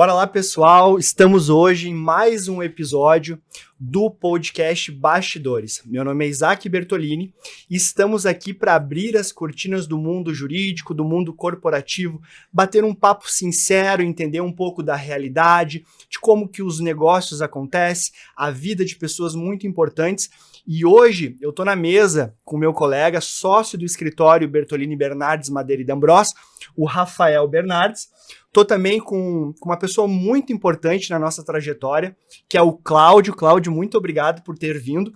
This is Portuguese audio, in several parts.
Bora lá, pessoal. Estamos hoje em mais um episódio do podcast Bastidores. Meu nome é Isaac Bertolini e estamos aqui para abrir as cortinas do mundo jurídico, do mundo corporativo, bater um papo sincero, entender um pouco da realidade, de como que os negócios acontecem, a vida de pessoas muito importantes. E hoje eu estou na mesa com meu colega, sócio do escritório Bertolini Bernardes Madeira e D'Ambros, o Rafael Bernardes. Estou também com uma pessoa muito importante na nossa trajetória, que é o Cláudio. Cláudio, muito obrigado por ter vindo.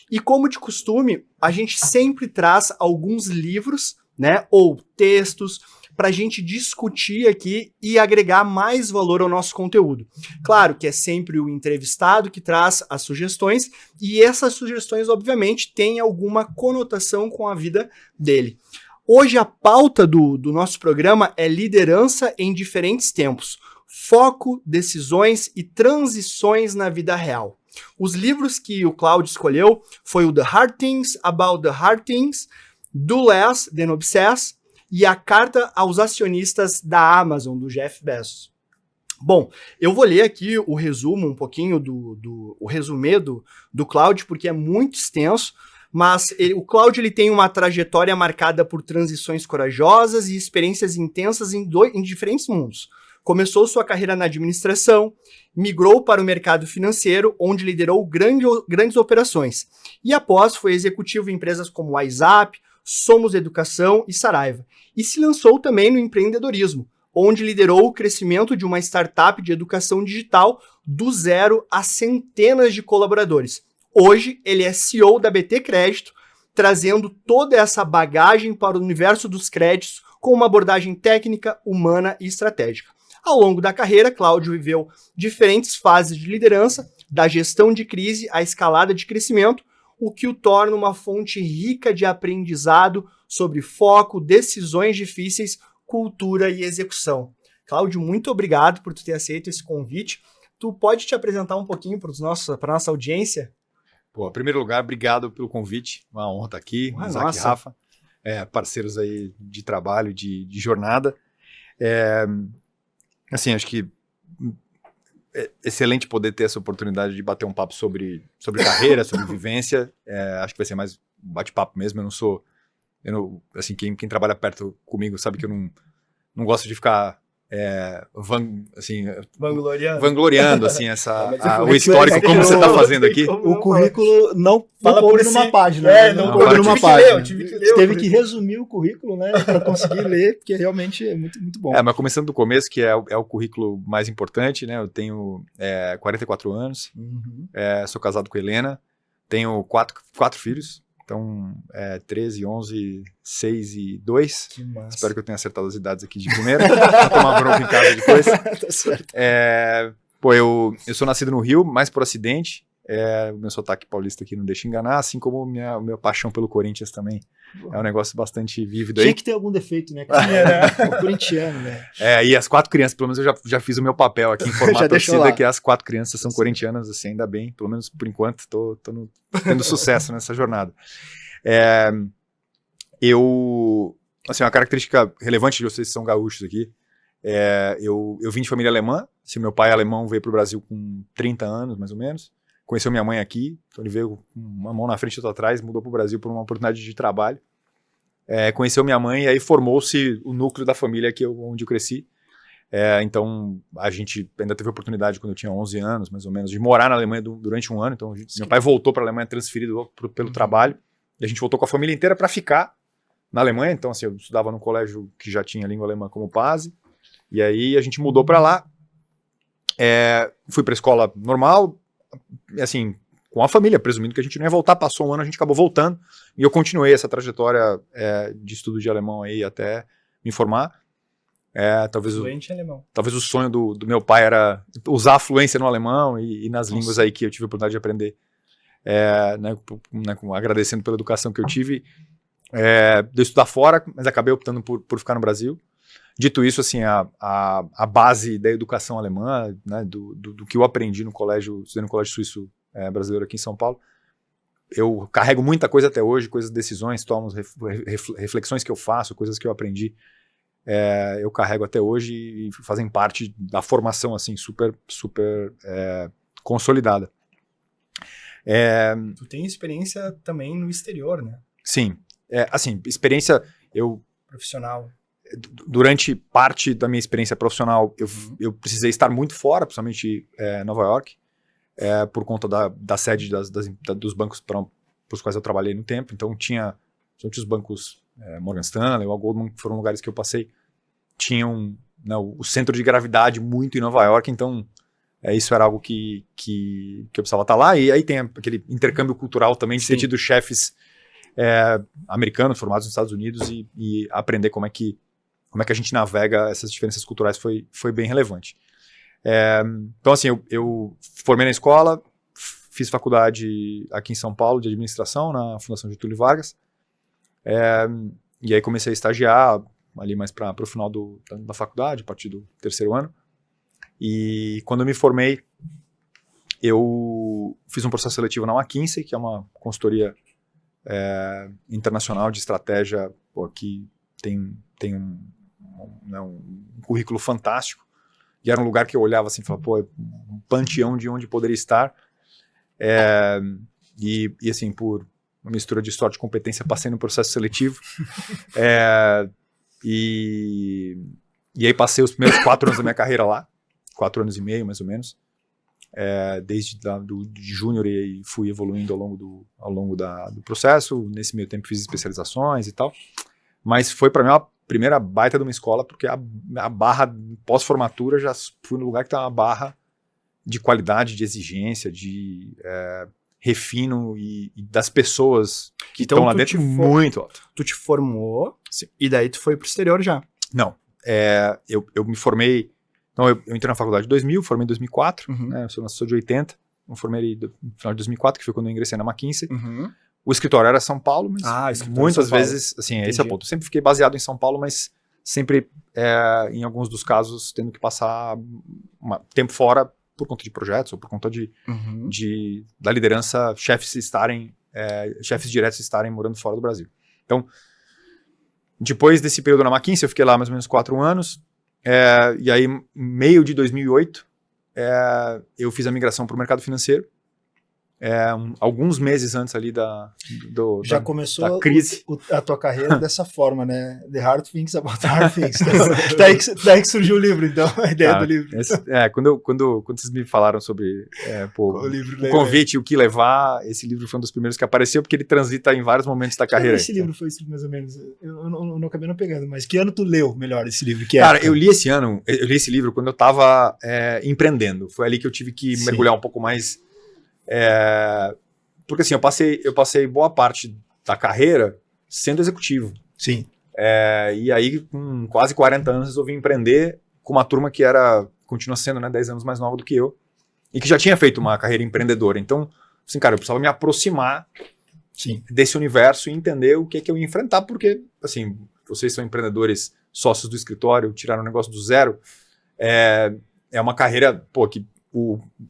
E como de costume, a gente sempre traz alguns livros, né, ou textos, para a gente discutir aqui e agregar mais valor ao nosso conteúdo. Claro que é sempre o entrevistado que traz as sugestões, e essas sugestões, obviamente, têm alguma conotação com a vida dele. Hoje a pauta do nosso programa é liderança em diferentes tempos, foco, decisões e transições na vida real. Os livros que o Cláudio escolheu foi o The Hard Things About the Hard Things, Do Less Than Obsess e a Carta aos Acionistas da Amazon, do Jeff Bezos. Bom, eu vou ler aqui o resumo, um pouquinho o resumê do Cláudio, porque é muito extenso. Mas o Cláudio ele tem uma trajetória marcada por transições corajosas e experiências intensas em diferentes mundos. Começou sua carreira na administração, migrou para o mercado financeiro, onde liderou grandes operações. E após foi executivo em empresas como WhatsApp, Somos Educação e Saraiva. E se lançou também no empreendedorismo, onde liderou o crescimento de uma startup de educação digital do zero a centenas de colaboradores. Hoje, ele é CEO da BT Crédito, trazendo toda essa bagagem para o universo dos créditos com uma abordagem técnica, humana e estratégica. Ao longo da carreira, Cláudio viveu diferentes fases de liderança, da gestão de crise à escalada de crescimento, o que o torna uma fonte rica de aprendizado sobre foco, decisões difíceis, cultura e execução. Cláudio, muito obrigado por tu ter aceito esse convite. Tu pode te apresentar um pouquinho para a nossa audiência? Pô, em primeiro lugar, obrigado pelo convite, uma honra estar aqui, Isaac e Rafa, parceiros aí de trabalho, de jornada. Assim, acho que é excelente poder ter essa oportunidade de bater um papo sobre carreira, sobre vivência. Acho que vai ser mais um bate-papo mesmo. Assim, quem trabalha perto comigo sabe que eu não gosto de ficar vangloriando assim, o histórico, como você está fazendo aqui. O currículo não fala coube por numa si. página. Não coube numa página. Você teve que resumir o currículo, né, para conseguir ler, porque realmente é muito, muito bom. Mas começando do começo, que é o currículo mais importante, né? Eu tenho 44 anos, sou casado com a Helena, tenho quatro filhos. Então, 13, 11, 6 e 2. Que massa. Espero que eu tenha acertado as idades aqui de primeira, pra tomar bronca em casa depois. Tá certo. Eu sou nascido no Rio, mais por acidente. O meu sotaque paulista aqui não deixa enganar, assim como a minha paixão pelo Corinthians também. É um negócio bastante vívido aí. Tinha que ter algum defeito, né? O corintiano, né? E as 4 crianças, pelo menos eu já fiz o meu papel aqui, informar a torcida que as 4 crianças são corintianas, assim, ainda bem, pelo menos por enquanto, tô tendo sucesso nessa jornada. Assim, uma característica relevante de vocês que são gaúchos aqui, eu vim de família alemã, assim, meu pai alemão veio para o Brasil com 30 anos, mais ou menos, conheceu minha mãe aqui, então ele veio com uma mão na frente e outra atrás, mudou para o Brasil por uma oportunidade de trabalho, conheceu minha mãe e aí formou-se o núcleo da família onde eu cresci. Então a gente ainda teve a oportunidade quando eu tinha 11 anos, mais ou menos, de morar na Alemanha durante um ano. Então meu pai voltou para a Alemanha transferido pelo trabalho e a gente voltou com a família inteira para ficar na Alemanha. Então assim, eu estudava num colégio que já tinha língua alemã como base e aí a gente mudou para lá. Fui para a escola normal, assim, com a família, presumindo que a gente não ia voltar. Passou um ano, a gente acabou voltando e eu continuei essa trajetória de estudo de alemão aí até me formar. Talvez o sonho do meu pai era usar a fluência no alemão e nas línguas aí que eu tive a oportunidade de aprender, agradecendo pela educação que eu tive, de eu estudar fora, mas acabei optando por ficar no Brasil. Dito isso, assim, a base da educação alemã, né, do que eu aprendi no colégio, estudei no Colégio Suíço Brasileiro aqui em São Paulo, eu carrego muita coisa até hoje, coisas, decisões, tomo reflexões que eu faço, coisas que eu aprendi eu carrego até hoje e fazem parte da formação assim, super consolidada. Tu tem experiência também no exterior, né? Sim, assim, experiência, Profissional. durante parte da minha experiência profissional, eu precisei estar muito fora, principalmente Nova York, por conta da sede dos bancos para os quais eu trabalhei no tempo. Então tinha os bancos Morgan Stanley ou Goldman, que foram lugares que eu passei, tinham, né, o centro de gravidade muito em Nova York, então isso era algo que eu precisava estar lá. E aí tem aquele intercâmbio cultural também, de ter tido chefes americanos formados nos Estados Unidos e aprender como é que a gente navega essas diferenças culturais foi bem relevante. Então, assim, eu formei na escola, fiz faculdade aqui em São Paulo de administração, na Fundação Getúlio Vargas, e aí comecei a estagiar ali mais para o final da faculdade, a partir do terceiro ano. E quando eu me formei, eu fiz um processo seletivo na McKinsey, que é uma consultoria internacional de estratégia, que tem um currículo fantástico. E era um lugar que eu olhava assim e falava, um panteão de onde poderia estar. E assim, por uma mistura de sorte e competência, passei no processo seletivo. E aí passei os primeiros 4 anos da minha carreira lá, 4 anos e meio, mais ou menos. Desde de júnior, e fui evoluindo ao longo do processo. Nesse meio tempo fiz especializações e tal. Mas foi para mim uma primeira baita de uma escola, porque a barra pós-formatura já fui no lugar que tem uma barra de qualidade, de exigência, de refino e das pessoas que estão lá dentro muito alto. Tu te formou. Sim. E daí tu foi pro exterior já? Não. Eu me formei. Então, eu entrei na faculdade em 2000, formei em 2004. Né, eu sou de 80. Eu formei no final de 2004, que foi quando eu ingressei na McKinsey. O escritório era São Paulo, mas muitas vezes, assim, esse é o ponto. Eu sempre fiquei baseado em São Paulo, mas sempre, em alguns dos casos, tendo que passar tempo fora por conta de projetos ou por conta da liderança, chefes diretos estarem morando fora do Brasil. Então, depois desse período na McKinsey, eu fiquei lá mais ou menos 4 anos, e aí, meio de 2008, eu fiz a migração para o mercado financeiro. Alguns meses antes ali já começou da crise. A tua carreira dessa forma, né? The Hard Things About Hard Things. daí que surgiu o livro, então, a ideia do livro. Quando vocês me falaram sobre o convite e o que levar, esse livro foi um dos primeiros que apareceu, porque ele transita em vários momentos da carreira. Esse livro foi mais ou menos, eu não acabei não pegando, mas que ano tu leu melhor esse livro? Cara, eu li esse livro quando eu estava empreendendo. Foi ali que eu tive que mergulhar um pouco mais. Porque assim, eu passei boa parte da carreira sendo executivo. Sim. E aí, com quase 40 anos, resolvi empreender com uma turma que continua sendo, né, 10 anos mais nova do que eu, e que já tinha feito uma carreira empreendedora. Então, assim, cara, eu precisava me aproximar desse universo e entender o que eu ia enfrentar, porque, assim, vocês são empreendedores, sócios do escritório, tiraram o negócio do zero. É uma carreira, que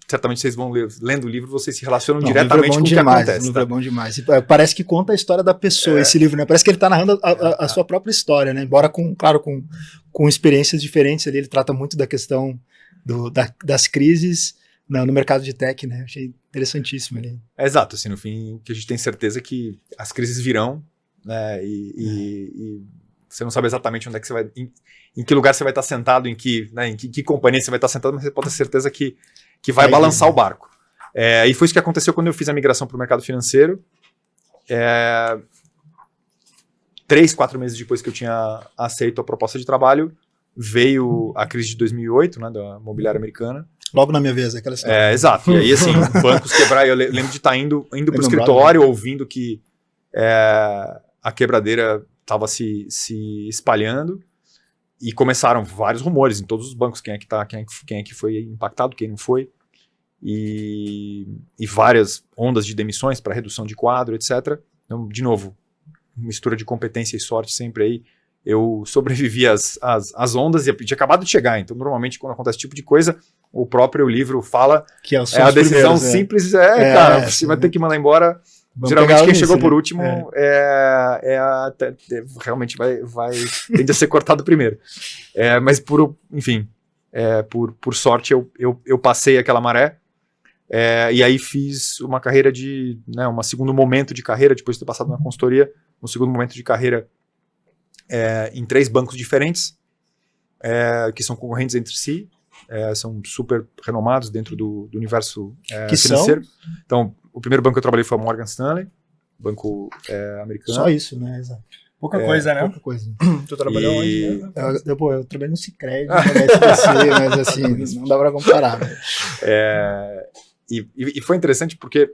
certamente vocês vão lendo o livro, vocês se relacionam diretamente com o que acontece. O livro é bom demais. Parece que conta a história da pessoa, esse livro, né? Parece que ele está narrando a sua própria história, né? Embora, com experiências diferentes ali, ele trata muito da questão das crises no mercado de tech, né? Achei interessantíssimo ali. Exato, assim, no fim, que a gente tem certeza que as crises virão, né? E você não sabe exatamente onde é que você vai, em que lugar você vai estar sentado, em que companhia você vai estar sentado, mas você pode ter certeza que vai balançar o barco. E foi isso que aconteceu quando eu fiz a migração para o mercado financeiro. 3, 4 meses depois que eu tinha aceito a proposta de trabalho, veio a crise de 2008, né, da imobiliária americana. Logo na minha vez, aquela história. Exato. E aí, assim, bancos quebraram. Eu lembro de estar indo para o escritório, ouvindo que a quebradeira estava se espalhando, e começaram vários rumores em todos os bancos, quem é que foi impactado, quem não foi, e várias ondas de demissões para redução de quadro, etc. Então, de novo, mistura de competência e sorte sempre aí. Eu sobrevivi às ondas e tinha acabado de chegar, então normalmente quando acontece esse tipo de coisa, o próprio livro fala que a decisão simples, cara, você vai ter que mandar embora Geralmente quem chegou por último realmente tende a ser cortado primeiro. Mas enfim, por sorte eu passei aquela maré, e aí fiz uma carreira um segundo momento de carreira, depois de ter passado na consultoria, um segundo momento de carreira em 3 bancos diferentes, que são concorrentes entre si, são super renomados dentro do universo financeiro. Então, o primeiro banco que eu trabalhei foi o MorganStanley, banco americano. Só isso, né? Exato. Pouca coisa, né? Pouca coisa. Tu trabalhou onde? Né? Eu trabalhei no Sicredi, no SBC, mas assim, não dá pra comparar. Né? E foi interessante porque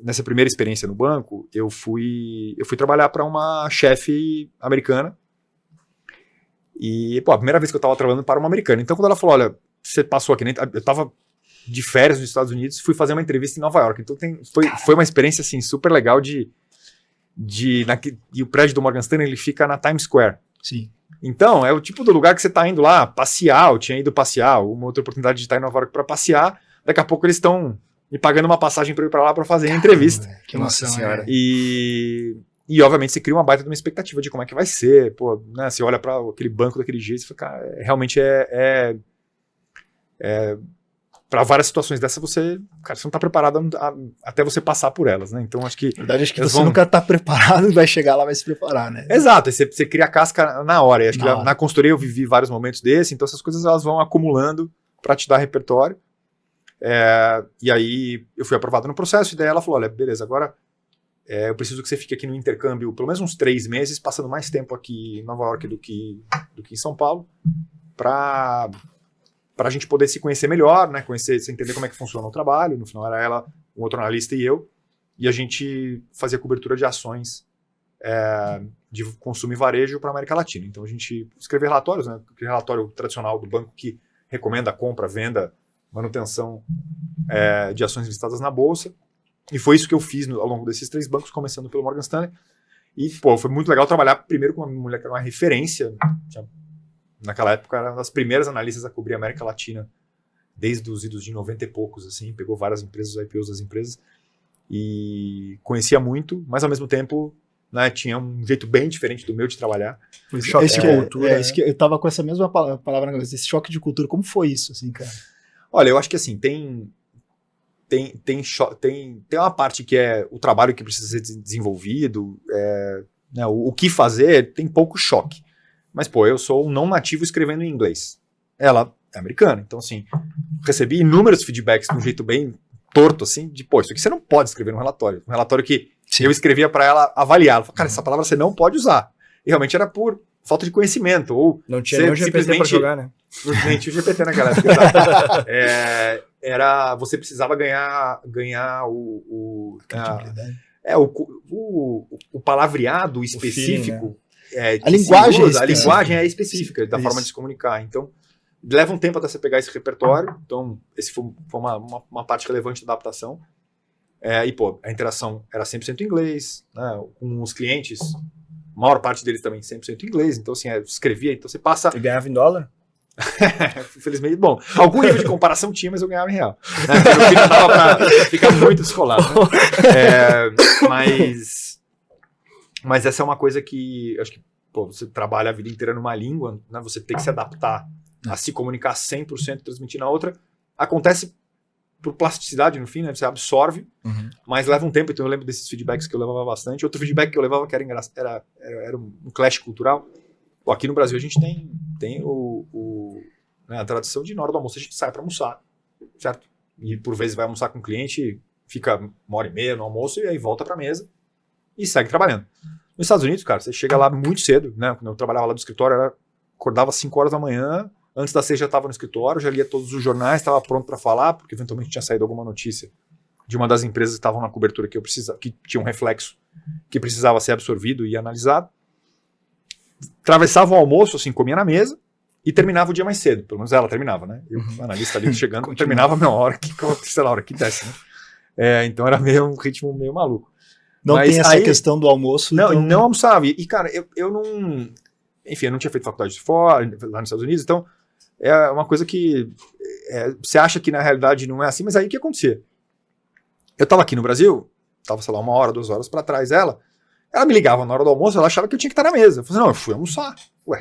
nessa primeira experiência no banco, eu fui trabalhar para uma chefe americana. E, a primeira vez que eu estava trabalhando para uma americana. Então, quando ela falou, olha, você passou aqui, eu estava de férias nos Estados Unidos, fui fazer uma entrevista em Nova York. Então, foi uma experiência, assim, super legal e o prédio do Morgan Stanley, ele fica na Times Square. Sim. Então, é o tipo do lugar que você está indo lá passear. Eu tinha ido passear, uma outra oportunidade de estar em Nova York para passear. Daqui a pouco eles estão me pagando uma passagem para ir para lá para fazer a entrevista. Que emoção, senhora. E, obviamente, você cria uma baita de uma expectativa de como é que vai ser. Né, você olha para aquele banco daquele jeito e fala, cara, realmente para várias situações dessas, você não está preparado até você passar por elas, né? Então, acho que... Na verdade, acho que você nunca está preparado e vai chegar lá, vai se preparar, né? Exato, você cria a casca na hora. E acho que na consultoria eu vivi vários momentos desses, então essas coisas elas vão acumulando para te dar repertório. E aí eu fui aprovado no processo, e daí ela falou, olha, beleza, agora eu preciso que você fique aqui no intercâmbio pelo menos uns 3 meses, passando mais tempo aqui em Nova York do que em São Paulo, para a gente poder se conhecer melhor, né? Você entender como é que funciona o trabalho. No final era ela, um outro analista e eu, e a gente fazia cobertura de ações de consumo e varejo para a América Latina. Então a gente escrevia relatórios, né? Aquele relatório tradicional do banco que recomenda a compra, venda, manutenção de ações listadas na bolsa. E foi isso que eu fiz ao longo desses 3 bancos, começando pelo Morgan Stanley. E, foi muito legal trabalhar primeiro com uma mulher que era uma referência. Naquela época, era uma das primeiras analistas a cobrir a América Latina, desde os idos de 90 e poucos, assim. Pegou várias empresas, os IPOs das empresas. E conhecia muito, mas ao mesmo tempo, né, tinha um jeito bem diferente do meu de trabalhar. Choque de cultura. Eu tava com essa mesma palavra na cabeça, esse choque de cultura. Como foi isso, assim, cara? Olha, eu acho que assim, tem uma parte que é o trabalho que precisa ser desenvolvido, né, o que fazer, tem pouco choque. Mas, eu sou um não nativo escrevendo em inglês. Ela é americana, então, assim, recebi inúmeros feedbacks de um jeito bem torto, assim, de, isso aqui você não pode escrever num relatório. Um relatório que eu escrevia para ela avaliar. Ela falou, cara, essa palavra você não pode usar. E realmente era por falta de conhecimento, ou... Não tinha nem o GPT para jogar, né? Nem tinha o GPT naquela época. Você precisava ganhar o palavreado específico. A linguagem é específica da forma de se comunicar. Então, leva um tempo até você pegar esse repertório. Então, esse foi uma parte relevante da adaptação. A interação era 100% em inglês, né, com os clientes. A maior parte deles também 100% em inglês. Então, assim, escrevia. Então, você passa... E ganhava em dólar? Infelizmente, bom, algum nível de comparação tinha, mas eu ganhava em real. Porque não dava pra ficar muito descolado. Né? Mas essa é uma coisa que acho que você trabalha a vida inteira numa língua, né? Você tem que se adaptar a se comunicar 100% transmitir na outra. Acontece por plasticidade no fim, né? Você absorve, mas leva um tempo. Então eu lembro desses feedbacks que eu levava bastante. Outro feedback que eu levava que era engraçado, era um clash cultural. Aqui no Brasil a gente tem né, a tradição de na hora do almoço a gente sai para almoçar, certo? E por vezes vai almoçar com o cliente, fica 1h30 no almoço e aí volta para a mesa e segue trabalhando. Nos Estados Unidos, cara, você chega lá muito cedo, né? Quando eu trabalhava lá do escritório, acordava às 5 horas da manhã, antes das 6 já estava no escritório, já lia todos os jornais, estava pronto para falar, porque eventualmente tinha saído alguma notícia de uma das empresas que estavam na cobertura que tinha um reflexo que precisava ser absorvido e analisado. Atravessava o almoço, assim, comia na mesa e terminava o dia mais cedo. Pelo menos ela terminava, né? Eu, analista ali, chegando, terminava a minha hora, sei lá, a hora que desce, né? Então era um ritmo meio maluco. Não tem essa questão do almoço? Não almoçava. E, cara, eu não... Enfim, eu não tinha feito faculdade de fora, lá nos Estados Unidos, então é uma coisa que você acha que na realidade não é assim, mas aí o que acontecia? Eu estava aqui no Brasil tava, sei lá, 1 hora, 2 horas pra trás dela, ela me ligava na hora do almoço, ela achava que eu tinha que estar na mesa. Eu falei, não, eu fui almoçar. Ué.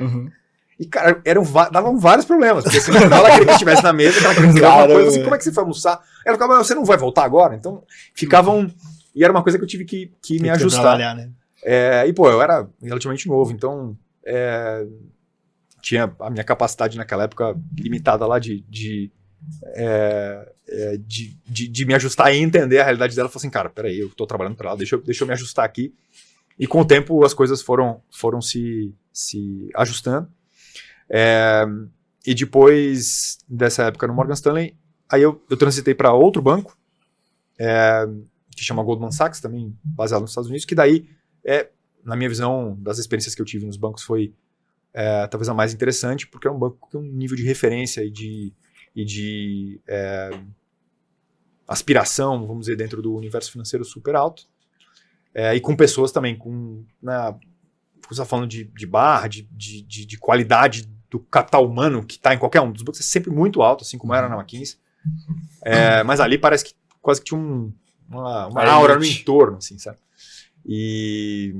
E, cara, davam vários problemas, porque assim, ela queria que eu estivesse na mesa, ela queria que alguma coisa, assim, como é que você foi almoçar? Ela ficava, você não vai voltar agora? Então, ficavam... E era uma coisa que eu tive que me ajustar. Trabalhar, né? E, pô, eu era relativamente novo, então tinha a minha capacidade naquela época limitada lá de me ajustar e entender a realidade dela. Eu falei assim, cara, peraí, eu tô trabalhando pra ela, deixa eu me ajustar aqui. E com o tempo as coisas foram se ajustando. E depois dessa época no Morgan Stanley, aí eu transitei para outro banco, que chama Goldman Sachs, também baseado nos Estados Unidos, que daí, na minha visão, das experiências que eu tive nos bancos, foi talvez a mais interessante, porque é um banco que tem um nível de referência e de aspiração, vamos dizer, dentro do universo financeiro super alto, e com pessoas também, você está falando de barra, de qualidade do capital humano que está em qualquer um dos bancos, é sempre muito alto, assim como era na McKinsey, mas ali parece que quase que tinha uma aura no entorno, assim, sabe? E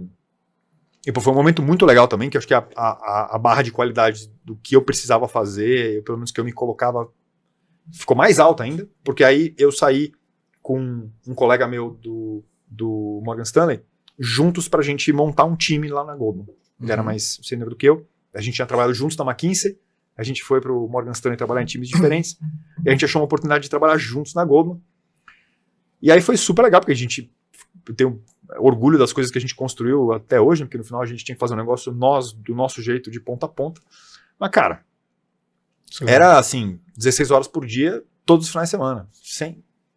pô, foi um momento muito legal também, que eu acho que a barra de qualidade do que eu precisava fazer, pelo menos que eu me colocava, ficou mais alta ainda, porque aí eu saí com um colega meu do Morgan Stanley, juntos pra gente montar um time lá na Goldman. Ele era mais sênior do que eu, a gente tinha trabalhado juntos na McKinsey, a gente foi pro Morgan Stanley trabalhar em times diferentes, e a gente achou uma oportunidade de trabalhar juntos na Goldman. E aí foi super legal, porque eu tenho orgulho das coisas que a gente construiu até hoje, porque no final a gente tinha que fazer um negócio do nosso jeito, de ponta a ponta. Mas, cara, era assim, 16 horas por dia, todos os finais de semana,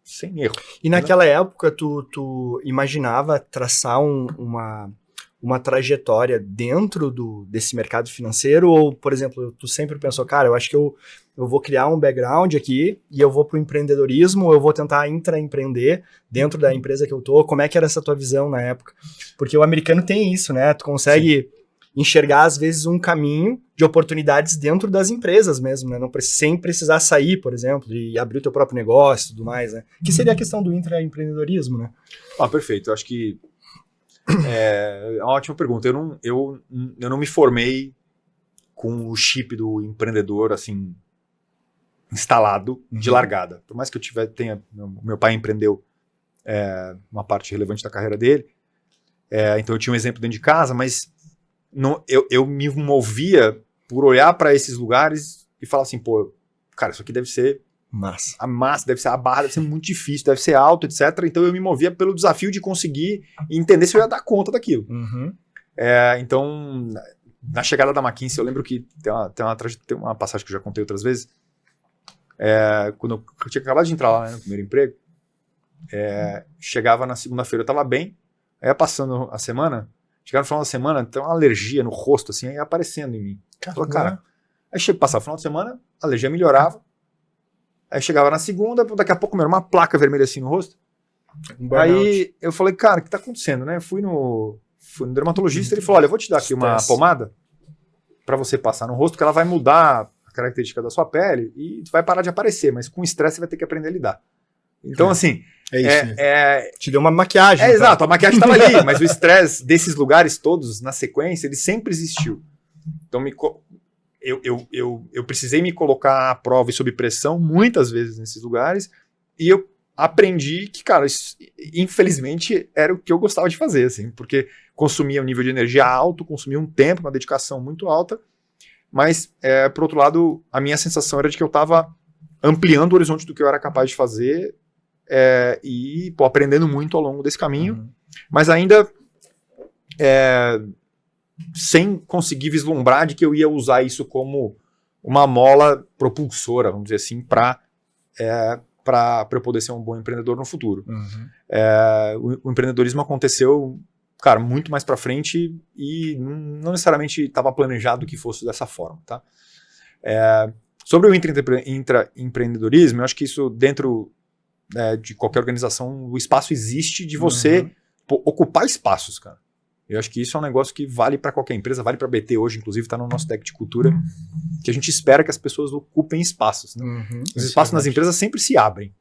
sem erro. E naquela época, tu imaginava traçar uma trajetória dentro desse mercado financeiro? Ou, por exemplo, tu sempre pensou, cara, eu acho que eu vou criar um background aqui e eu vou pro empreendedorismo, ou eu vou tentar intraempreender dentro da empresa que eu tô? Como é que era essa tua visão na época? Porque o americano tem isso, né? Tu consegue enxergar, às vezes, um caminho de oportunidades dentro das empresas mesmo, né? Sem precisar sair, por exemplo, e abrir o teu próprio negócio e tudo mais, né? Que seria a questão do intraempreendedorismo, né? Perfeito. Eu acho que é uma ótima pergunta. Eu não me formei com o chip do empreendedor, assim, instalado de largada. Por mais que meu pai empreendeu uma parte relevante da carreira dele, então eu tinha um exemplo dentro de casa, mas eu me movia por olhar para esses lugares e falar assim, pô, cara, isso aqui deve ser a massa, deve ser a barra, deve ser muito difícil, deve ser alto, etc. Então eu me movia pelo desafio de conseguir entender se eu ia dar conta daquilo. Então, na chegada da McKinsey, eu lembro que tem uma passagem que eu já contei outras vezes. Quando eu tinha acabado de entrar lá, né, no primeiro emprego, chegava na segunda-feira, eu estava bem, aí ia passando a semana, chegava no final da semana, tem uma alergia no rosto, assim, aí aparecendo em mim. Cara, aí passava o final de semana, a alergia melhorava, aí chegava na segunda, daqui a pouco era uma placa vermelha assim no rosto. Aí eu falei, cara, o que tá acontecendo, né? Fui no dermatologista, ele falou, olha, eu vou te dar aqui uma pomada pra você passar no rosto, que ela vai mudar a característica da sua pele e vai parar de aparecer, mas com estresse você vai ter que aprender a lidar. Então, assim... Te deu uma maquiagem. Exato, a maquiagem estava ali, mas o estresse desses lugares todos, na sequência, ele sempre existiu. Então, eu precisei me colocar à prova e sob pressão muitas vezes nesses lugares, e eu aprendi que, cara, isso, infelizmente, era o que eu gostava de fazer, assim, porque consumia um nível de energia alto, consumia um tempo, uma dedicação muito alta, mas, por outro lado, a minha sensação era de que eu estava ampliando o horizonte do que eu era capaz de fazer e aprendendo muito ao longo desse caminho, mas ainda sem conseguir vislumbrar de que eu ia usar isso como uma mola propulsora, vamos dizer assim, para eu poder ser um bom empreendedor no futuro. O empreendedorismo aconteceu, cara, muito mais para frente e não necessariamente estava planejado que fosse dessa forma, tá? Sobre o intraempreendedorismo, eu acho que isso dentro de qualquer organização, o espaço existe de você ocupar espaços, cara. Eu acho que isso é um negócio que vale para qualquer empresa, vale para a BT hoje, inclusive está no nosso deck de cultura, que a gente espera que as pessoas ocupem espaços. Né? Os espaços nas empresas sempre se abrem.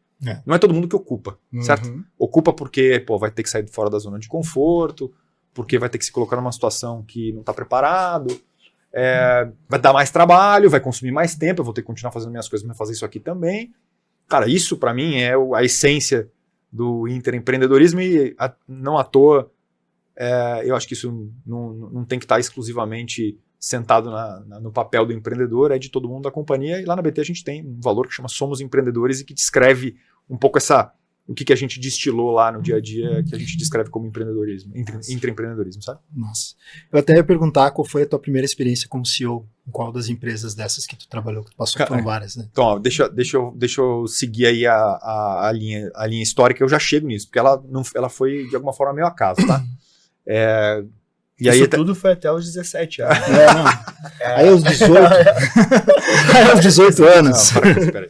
Não é todo mundo que ocupa, certo? Ocupa porque, vai ter que sair fora da zona de conforto, porque vai ter que se colocar numa situação que não está preparado, vai dar mais trabalho, vai consumir mais tempo, eu vou ter que continuar fazendo minhas coisas, mas fazer isso aqui também. Cara, isso para mim é a essência do intraempreendedorismo e não à toa eu acho que isso não tem que estar exclusivamente sentado no papel do empreendedor, é de todo mundo da companhia, e lá na BT a gente tem um valor que chama Somos Empreendedores e que descreve um pouco o que a gente destilou lá no dia a dia, que a gente descreve como empreendedorismo, intraempreendedorismo, sabe? Nossa. Eu até ia perguntar qual foi a tua primeira experiência como CEO, em qual das empresas dessas que tu trabalhou, que tu passou por várias, né? Então, ó, deixa eu seguir aí a linha histórica, eu já chego nisso, porque ela foi de alguma forma meio acaso, tá? E aí tudo foi até os 17 anos. Aí aos 18. Aí aos 18 anos. Não, peraí.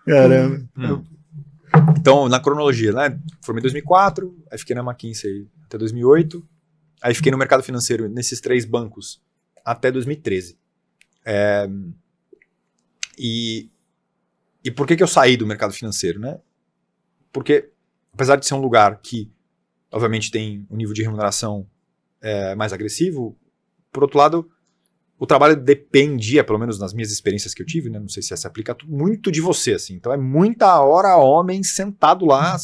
Caramba. Então, na cronologia, né? Formei em 2004, aí fiquei na McKinsey até 2008, aí fiquei no mercado financeiro nesses 3 bancos até 2013. E por que eu saí do mercado financeiro, né? Porque, apesar de ser um lugar que, obviamente, tem um nível de remuneração mais agressivo, por outro lado, o trabalho dependia, pelo menos nas minhas experiências que eu tive, né? Não sei se essa aplica muito de você, assim. Então é muita hora homem sentado lá,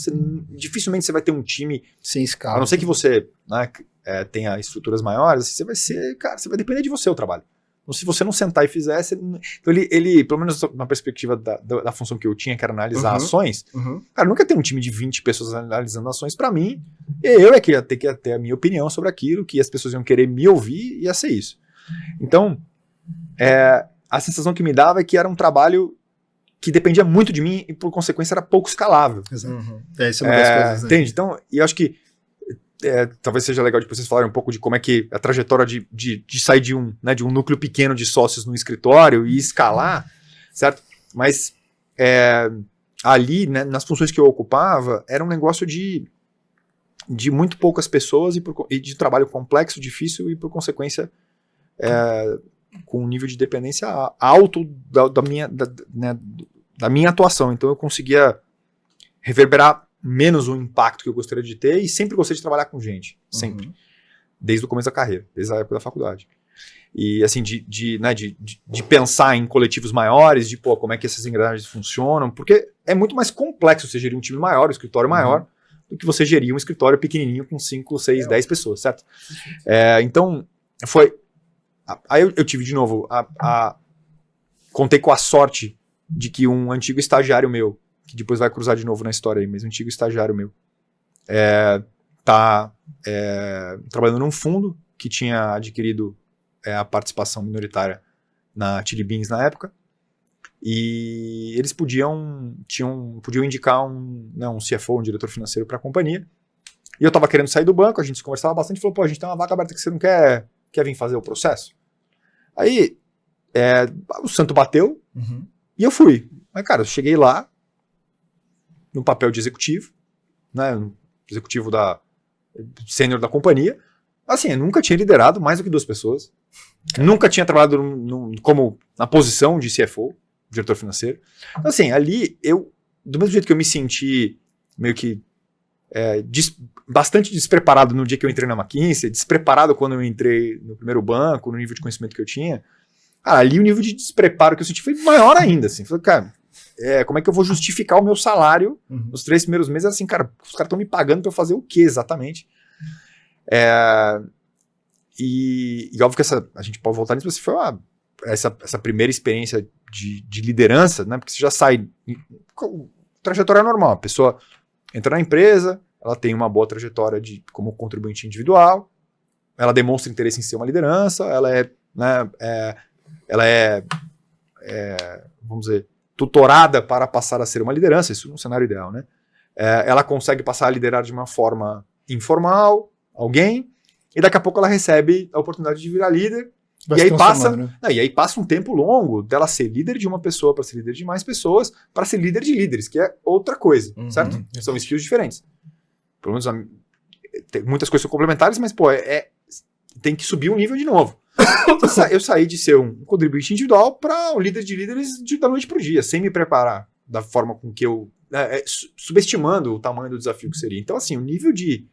dificilmente você vai ter um time sem escala. A não ser que você, né, tenha estruturas maiores, você vai depender de você o trabalho. Então, se você não sentar e fizer, então ele, pelo menos na perspectiva da função que eu tinha, que era analisar ações, cara, nunca tem um time de 20 pessoas analisando ações pra mim, e eu que ia ter que ter a minha opinião sobre aquilo, que as pessoas iam querer me ouvir, e ia ser isso. Então, a sensação que me dava é que era um trabalho que dependia muito de mim e, por consequência, era pouco escalável. Exato. Essa é uma das coisas, né? Entende? Então, e eu acho que talvez seja legal depois vocês falarem um pouco de como é que a trajetória de sair de um núcleo pequeno de sócios no escritório e escalar, certo? Mas ali, né, nas funções que eu ocupava, era um negócio de muito poucas pessoas e de trabalho complexo, difícil e, por consequência, com um nível de dependência alto da minha atuação. Então eu conseguia reverberar menos o impacto que eu gostaria de ter e sempre gostei de trabalhar com gente, sempre. Desde o começo da carreira, desde a época da faculdade. E assim, de pensar em coletivos maiores, de como é que essas engrenagens funcionam, porque é muito mais complexo você gerir um time maior, um escritório maior, do que você gerir um escritório pequenininho com 5, 6, 10 pessoas, certo? Então, aí eu tive de novo, contei com a sorte de que um antigo estagiário meu, que depois vai cruzar de novo na história aí, mas um antigo estagiário meu, tá trabalhando num fundo que tinha adquirido a participação minoritária na Chili Beans na época, e eles podiam indicar um CFO, um diretor financeiro para a companhia, e eu estava querendo sair do banco, a gente se conversava bastante, falou, a gente tem uma vaga aberta que você não quer vir fazer o processo? Aí, o santo bateu, e eu fui. Mas, cara, eu cheguei lá, no papel de executivo, né, executivo sênior da companhia. Assim, eu nunca tinha liderado mais do que 2 pessoas. Nunca tinha trabalhado na posição de CFO, diretor financeiro. Então, assim, ali, do mesmo jeito que eu me senti meio que bastante despreparado no dia que eu entrei na McKinsey, despreparado quando eu entrei no primeiro banco, no nível de conhecimento que eu tinha, ali o nível de despreparo que eu senti foi maior ainda, assim. Falei, cara, como é que eu vou justificar o meu salário nos 3 primeiros meses? Assim, cara, os caras estão me pagando para eu fazer o quê exatamente? E óbvio que a gente pode voltar nisso, mas foi essa primeira experiência de liderança, né? Porque você já sai trajetória normal, a pessoa entra na empresa, ela tem uma boa trajetória como contribuinte individual, ela demonstra interesse em ser uma liderança, ela vamos dizer, tutorada para passar a ser uma liderança, isso num cenário ideal, né? Ela consegue passar a liderar de uma forma informal, alguém, e daqui a pouco ela recebe a oportunidade de virar líder, e aí passa um tempo longo dela ser líder de uma pessoa para ser líder de mais pessoas, para ser líder de líderes, que é outra coisa, certo? São skills diferentes. Pelo menos muitas coisas são complementares, mas tem que subir um nível de novo. Eu saí de ser um contribuinte individual para um líder de líderes da noite para o dia, sem me preparar da forma com que eu subestimando o tamanho do desafio que seria. Então, assim, o nível de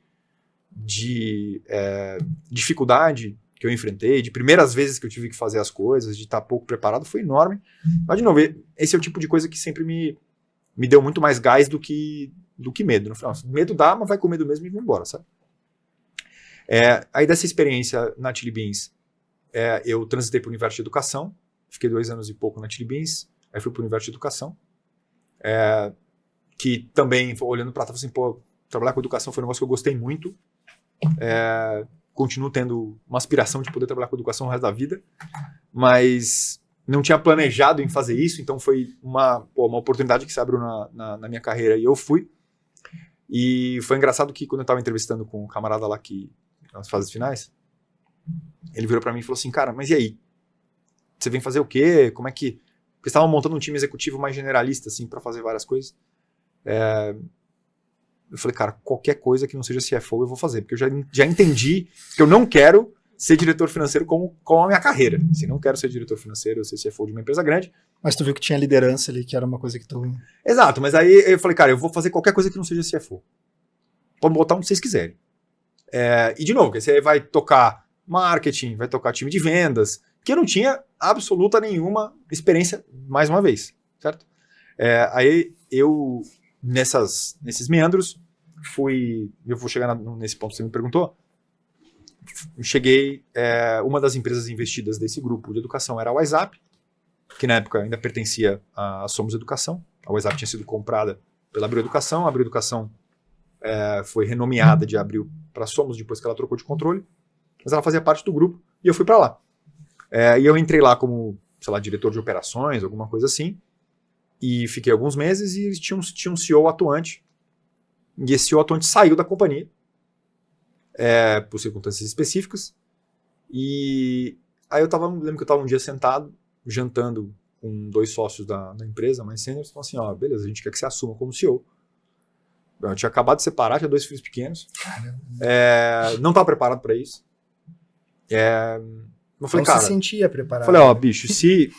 dificuldade que eu enfrentei, de primeiras vezes que eu tive que fazer as coisas, de estar pouco preparado, foi enorme. Mas, de novo, esse é o tipo de coisa que sempre me deu muito mais gás do que medo. No final, medo dá, mas vai com medo mesmo e vamos embora, sabe? Aí dessa experiência na Chili Beans, eu transitei para o universo de educação, fiquei 2 anos e pouco na Chili Beans, aí fui para o universo de educação, que também, olhando para trás, assim, pô, trabalhar com educação foi um negócio que eu gostei muito, continuo tendo uma aspiração de poder trabalhar com educação o resto da vida, mas não tinha planejado em fazer isso, então foi uma oportunidade que se abriu na minha carreira e eu fui. E foi engraçado que quando eu estava entrevistando com um camarada lá nas fases finais, ele virou para mim e falou assim, cara, mas e aí? Você vem fazer o quê? Como é que... Porque estavam montando um time executivo mais generalista, assim, para fazer várias coisas. Eu falei, cara, qualquer coisa que não seja CFO eu vou fazer, porque eu já entendi que eu não quero ser diretor financeiro como a minha carreira. Assim, não quero ser diretor financeiro, ser CFO de uma empresa grande. Mas tu viu que tinha liderança ali, que era uma coisa que tu... Exato, mas aí eu falei, cara, eu vou fazer qualquer coisa que não seja CFO. Pode botar onde vocês quiserem. E de novo, você vai tocar marketing, vai tocar time de vendas, que eu não tinha absoluta nenhuma experiência, mais uma vez, certo? Aí eu... Nesses meandros, eu vou chegar nesse ponto que você me perguntou, cheguei, uma das empresas investidas desse grupo de educação era a WhatsApp, que na época ainda pertencia a Somos Educação. A WhatsApp tinha sido comprada pela Abril Educação, a Abril Educação foi renomeada de Abril para Somos depois que ela trocou de controle, mas ela fazia parte do grupo e eu fui para lá. E eu entrei lá como, sei lá, diretor de operações, alguma coisa assim, e fiquei alguns meses e eles tinham um CEO atuante. E esse CEO atuante saiu da companhia por circunstâncias específicas. E aí lembro que eu estava um dia sentado, jantando com 2 sócios da empresa, mais sêniores, e falaram assim, ó, beleza, a gente quer que você assuma como CEO. Eu tinha acabado de separar, tinha 2 filhos pequenos. Não estava preparado para isso. Eu falei, cara, se sentia preparado. Falei, ó, bicho,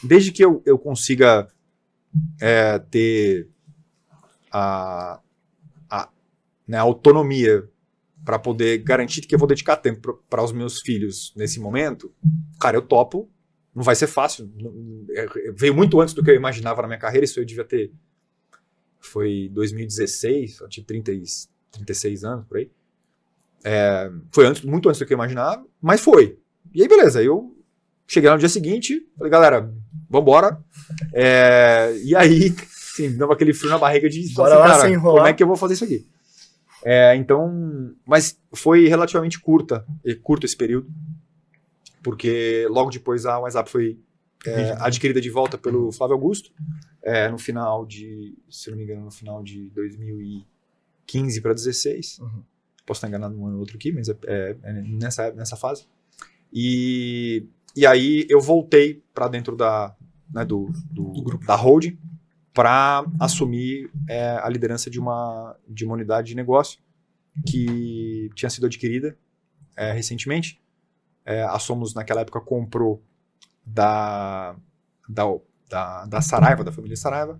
desde que eu consiga ter a autonomia para poder garantir que eu vou dedicar tempo para os meus filhos nesse momento, cara, eu topo, não vai ser fácil, veio muito antes do que eu imaginava na minha carreira, isso eu devia ter, foi 2016, eu tinha 36 anos, por aí, foi muito antes do que eu imaginava, mas foi, e aí beleza, eu cheguei lá no dia seguinte, falei, galera, vambora, e aí, assim, dava aquele frio na barriga de, bora assim, lá, cara, sem enrolar. como é que eu vou fazer isso aqui? Então, mas foi relativamente curto esse período, porque logo depois a WhatsApp foi adquirida de volta pelo Flávio Augusto, no final de, se não me engano, no final de 2015 para 2016. Uhum. Posso estar enganado um ano ou outro aqui, mas nessa fase. E aí eu voltei para dentro do grupo da holding, para assumir a liderança de uma unidade de negócio que tinha sido adquirida recentemente. A Somos, naquela época, comprou da Saraiva, da família Saraiva,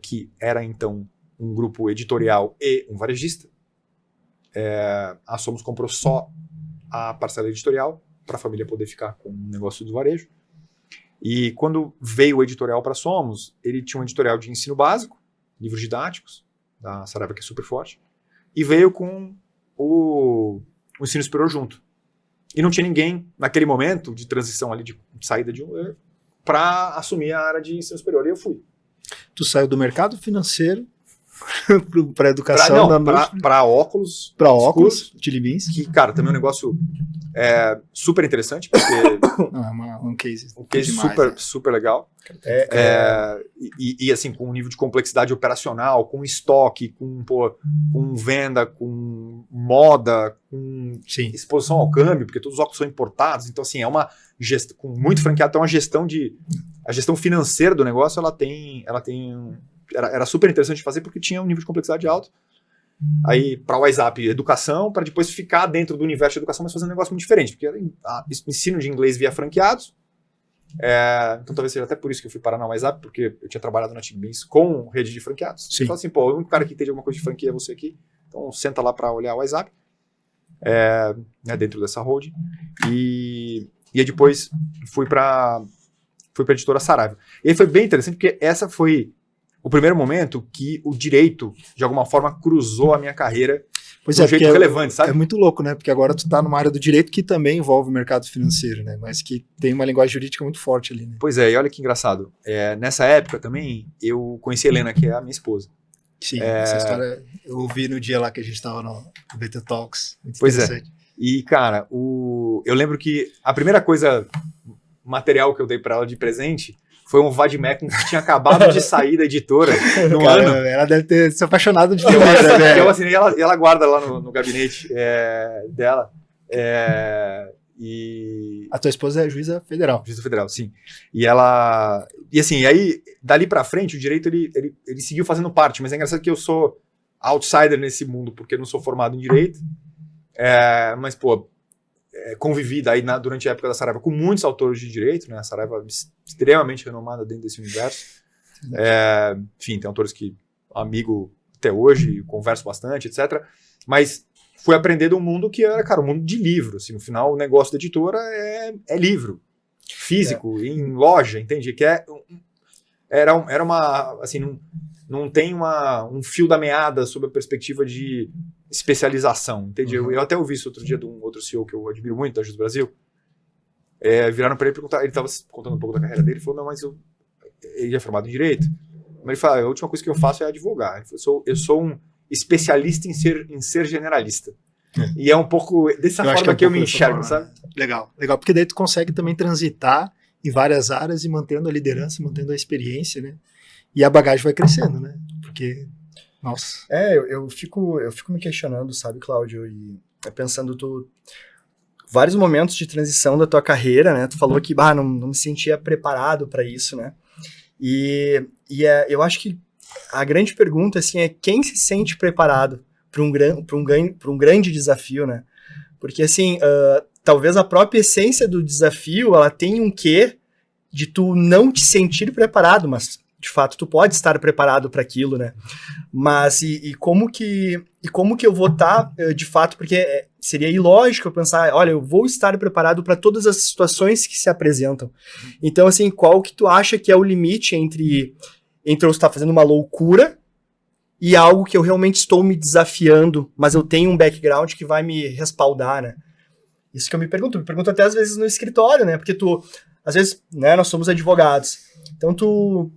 que era, então, um grupo editorial e um varejista. A Somos comprou só a parcela editorial, para a família poder ficar com o negócio do varejo. E quando veio o editorial para Somos, ele tinha um editorial de ensino básico, livros didáticos, da Saraiva, que é super forte, e veio com o ensino superior junto. E não tinha ninguém, naquele momento de transição ali, de saída de para assumir a área de ensino superior, e eu fui. Tu saiu do mercado financeiro para educação, para óculos, Chili Beans, que, cara, também é um negócio super interessante, porque um case demais, super legal, e assim, com um nível de complexidade operacional, com estoque, com venda, com moda, com exposição ao câmbio, porque todos os óculos são importados, então assim, é uma gestão, com muito franqueado, então a gestão financeira do negócio, era super interessante de fazer porque tinha um nível de complexidade alto. Aí, para o WhatsApp, educação, para depois ficar dentro do universo de educação, mas fazer um negócio muito diferente, porque ensino de inglês via franqueados, Então talvez seja até por isso que eu fui parar na WhatsApp, porque eu tinha trabalhado na TeamBeans com rede de franqueados. Sim. Eu falei assim, pô, o único cara que entende alguma coisa de franquia é você aqui, então senta lá para olhar o WhatsApp, dentro dessa holding. E aí depois fui para a editora Saraiva. E aí foi bem interessante, porque essa foi o primeiro momento que o direito, de alguma forma, cruzou a minha carreira Pois de um jeito relevante, é sabe? muito louco, né? Porque agora tu tá numa área do direito que também envolve o mercado financeiro, né? Mas que tem uma linguagem jurídica muito forte ali, né? Pois é, e olha que engraçado. Nessa época também, eu conheci a Helena, que é a minha esposa. Sim, essa história eu ouvi no dia lá que a gente tava no BT Talks. Muito Pois é. interessante. E, cara, eu lembro que a primeira coisa material que eu dei pra ela de presente foi um Vademecum que tinha acabado de sair da editora no Cara, ano. ela deve ter se apaixonado de Eu demais, né, velho? eu assinei, ela guarda lá no gabinete dela. E A tua esposa é juíza federal. Justiça Federal, sim. E ela... E assim, aí, dali pra frente, o direito, ele seguiu fazendo parte, mas é engraçado que eu sou outsider nesse mundo, porque eu não sou formado em direito. Mas, pô, convivi daí durante a época da Saraiva com muitos autores de direito, né? A Saraiva é extremamente renomada dentro desse universo. Enfim, tem autores que amigo até hoje, converso bastante, etc. Mas fui aprender de um mundo que era, cara, um mundo de livro. Assim, no final, o negócio da editora é livro. Físico, em loja, entende? Que era uma... Assim, não tem um fio da meada sob a perspectiva de especialização, entende? Eu até ouvi isso outro dia de um outro CEO que eu admiro muito, da Jus Brasil. Viraram para ele perguntar, ele estava contando um pouco da carreira dele, ele falou, não, mas ele é formado em Direito. Mas ele falou, a última coisa que eu faço é advogar. Ele falou, eu sou um especialista em ser generalista. E é um pouco dessa forma que eu me enxergo, sabe? Legal, porque daí tu consegue também transitar em várias áreas e mantendo a liderança, mantendo a experiência, né? E a bagagem vai crescendo, né? Porque, nossa. Eu fico me questionando, sabe, Cláudio, e pensando vários momentos de transição da tua carreira, né? Tu falou que não me sentia preparado para isso, né? E eu acho que a grande pergunta assim é quem se sente preparado para um grande desafio, né? Porque assim, talvez a própria essência do desafio ela tem um quê de tu não te sentir preparado, mas de fato tu pode estar preparado para aquilo, né? Mas como que eu vou estar de fato, porque seria ilógico eu pensar, olha, eu vou estar preparado para todas as situações que se apresentam. Então assim, qual que tu acha que é o limite entre eu estar fazendo uma loucura e algo que eu realmente estou me desafiando, mas eu tenho um background que vai me respaldar, né? Isso que eu me pergunto até às vezes no escritório, né? Porque às vezes, né, nós somos advogados, então tu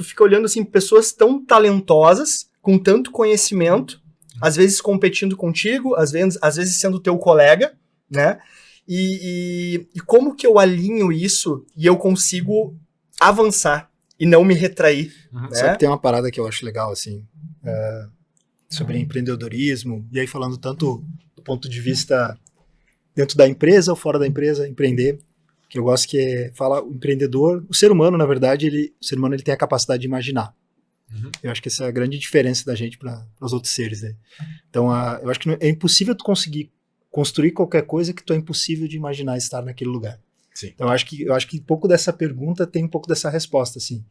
fica olhando assim, pessoas tão talentosas, com tanto conhecimento, às vezes competindo contigo, às vezes sendo teu colega, né? E como que eu alinho isso e eu consigo avançar e não me retrair? Né? Só que tem uma parada que eu acho legal, assim, sobre empreendedorismo, e aí falando tanto do ponto de vista dentro da empresa ou fora da empresa, empreender, que eu gosto que fala o empreendedor, o ser humano, na verdade, o ser humano ele tem a capacidade de imaginar. Eu acho que essa é a grande diferença da gente para os outros seres, né? Então, eu acho que é impossível tu conseguir construir qualquer coisa que tu é impossível de imaginar estar naquele lugar. Sim. Então, eu acho que um pouco dessa pergunta tem um pouco dessa resposta, assim.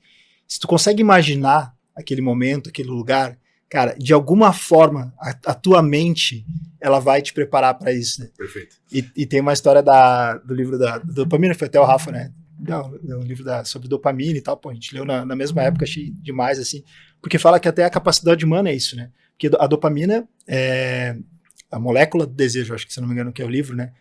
Se tu consegue imaginar aquele momento, aquele lugar, cara, de alguma forma, a tua mente, ela vai te preparar para isso, né? Perfeito. E tem uma história do livro da dopamina, foi até o Rafa, né? Um livro sobre dopamina e tal, pô, a gente leu na mesma época, achei demais, assim, porque fala que até a capacidade humana é isso, né? Porque a dopamina é a molécula do desejo, acho que se não me engano que é o livro, né?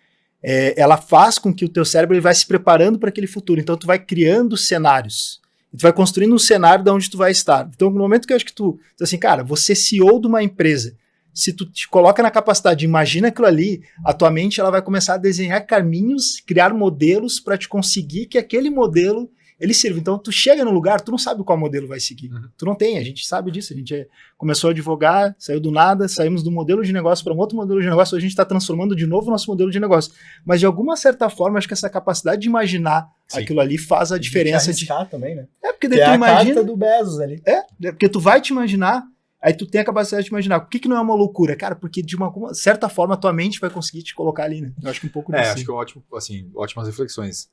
Ela faz com que o teu cérebro ele vai se preparando para aquele futuro, então tu vai criando cenários, tu vai construindo um cenário de onde tu vai estar. Então no momento que eu acho que tu assim, cara, você é CEO de uma empresa, se tu te coloca na capacidade de imaginar aquilo ali, a tua mente ela vai começar a desenhar caminhos, criar modelos para te conseguir que aquele modelo ele sirva. Então tu chega no lugar, tu não sabe qual modelo vai seguir. Tu não tem, a gente sabe disso. A gente começou a advogar, saiu do nada, saímos do modelo de negócio para um outro modelo de negócio, a gente está transformando de novo o nosso modelo de negócio. Mas de alguma certa forma, acho que essa capacidade de imaginar aquilo ali faz a diferença de também, né? Porque daí tu imagina, carta do Bezos ali. Porque tu vai te imaginar. Aí tu tem a capacidade de imaginar. Por que não é uma loucura? Cara, porque de uma certa forma a tua mente vai conseguir te colocar ali, né? Eu acho que um pouco disso. Acho que ótimas reflexões.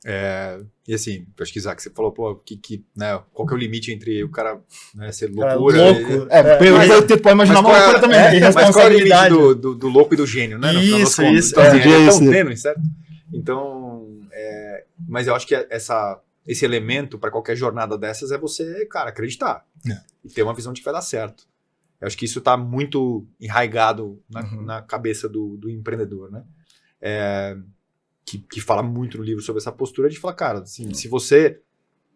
E assim, acho que, Isaac, você falou, pô, né, qual que é o limite entre o cara, né, ser Cara, loucura... louco. Eu pode imaginar uma loucura também. Tem Mas qual é o limite responsabilidade. do louco e do gênio, né? no final das Isso, contas? isso. Então, assim, é Isso. tão tênue, certo? Então, mas eu acho que esse elemento para qualquer jornada dessas é você, cara, acreditar. E ter uma visão de que vai dar certo. Eu acho que isso está muito enraizado na cabeça do empreendedor, né? Que fala muito no livro sobre essa postura de falar, cara, assim, se você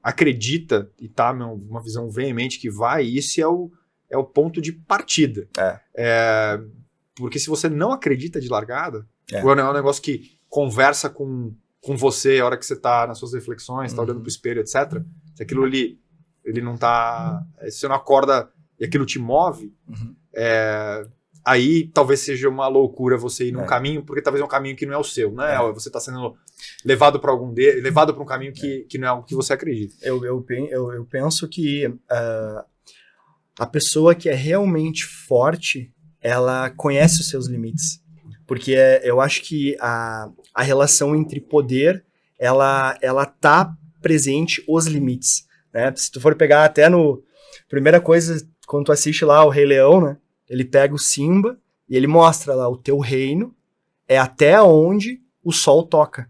acredita e tá numa visão veemente que vai, isso é o ponto de partida. Porque se você não acredita de largada, é um negócio que conversa com você a hora que você tá nas suas reflexões, tá olhando pro espelho, etc. Se aquilo ali, ele não tá... Se você não acorda e aquilo te move, aí talvez seja uma loucura você ir num caminho, porque talvez é um caminho que não é o seu, né? Você está sendo levado para levado para um caminho que não é algo que você acredita. Eu penso que a pessoa que é realmente forte, ela conhece os seus limites. Porque eu acho que a relação entre poder, ela tá presente os limites, né? Se tu for pegar até primeira coisa, quando tu assiste lá o Rei Leão, né? Ele pega o Simba e ele mostra lá, o teu reino é até onde o sol toca.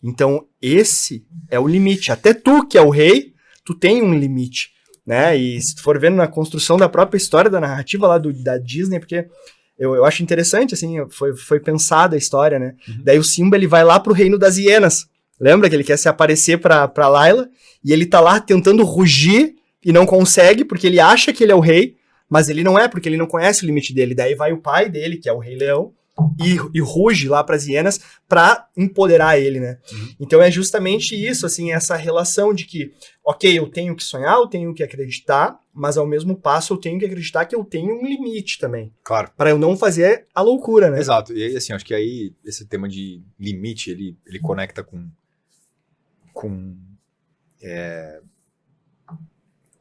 Então, esse é o limite. Até tu, que é o rei, tu tem um limite, né? E se tu for vendo na construção da própria história, da narrativa lá da Disney, porque eu acho interessante, assim, foi pensada a história, né? Daí o Simba, ele vai lá pro reino das hienas. Lembra que ele quer se aparecer pra Layla? E ele tá lá tentando rugir e não consegue, porque ele acha que ele é o rei, mas ele não é, porque ele não conhece o limite dele. Daí vai o pai dele, que é o Rei Leão, e ruge lá pras hienas pra empoderar ele, né? Então é justamente isso, assim, essa relação de que, ok, eu tenho que sonhar, eu tenho que acreditar, mas ao mesmo passo eu tenho que acreditar que eu tenho um limite também. Claro. Para eu não fazer a loucura, né? Exato. E assim, acho que aí esse tema de limite, ele conecta com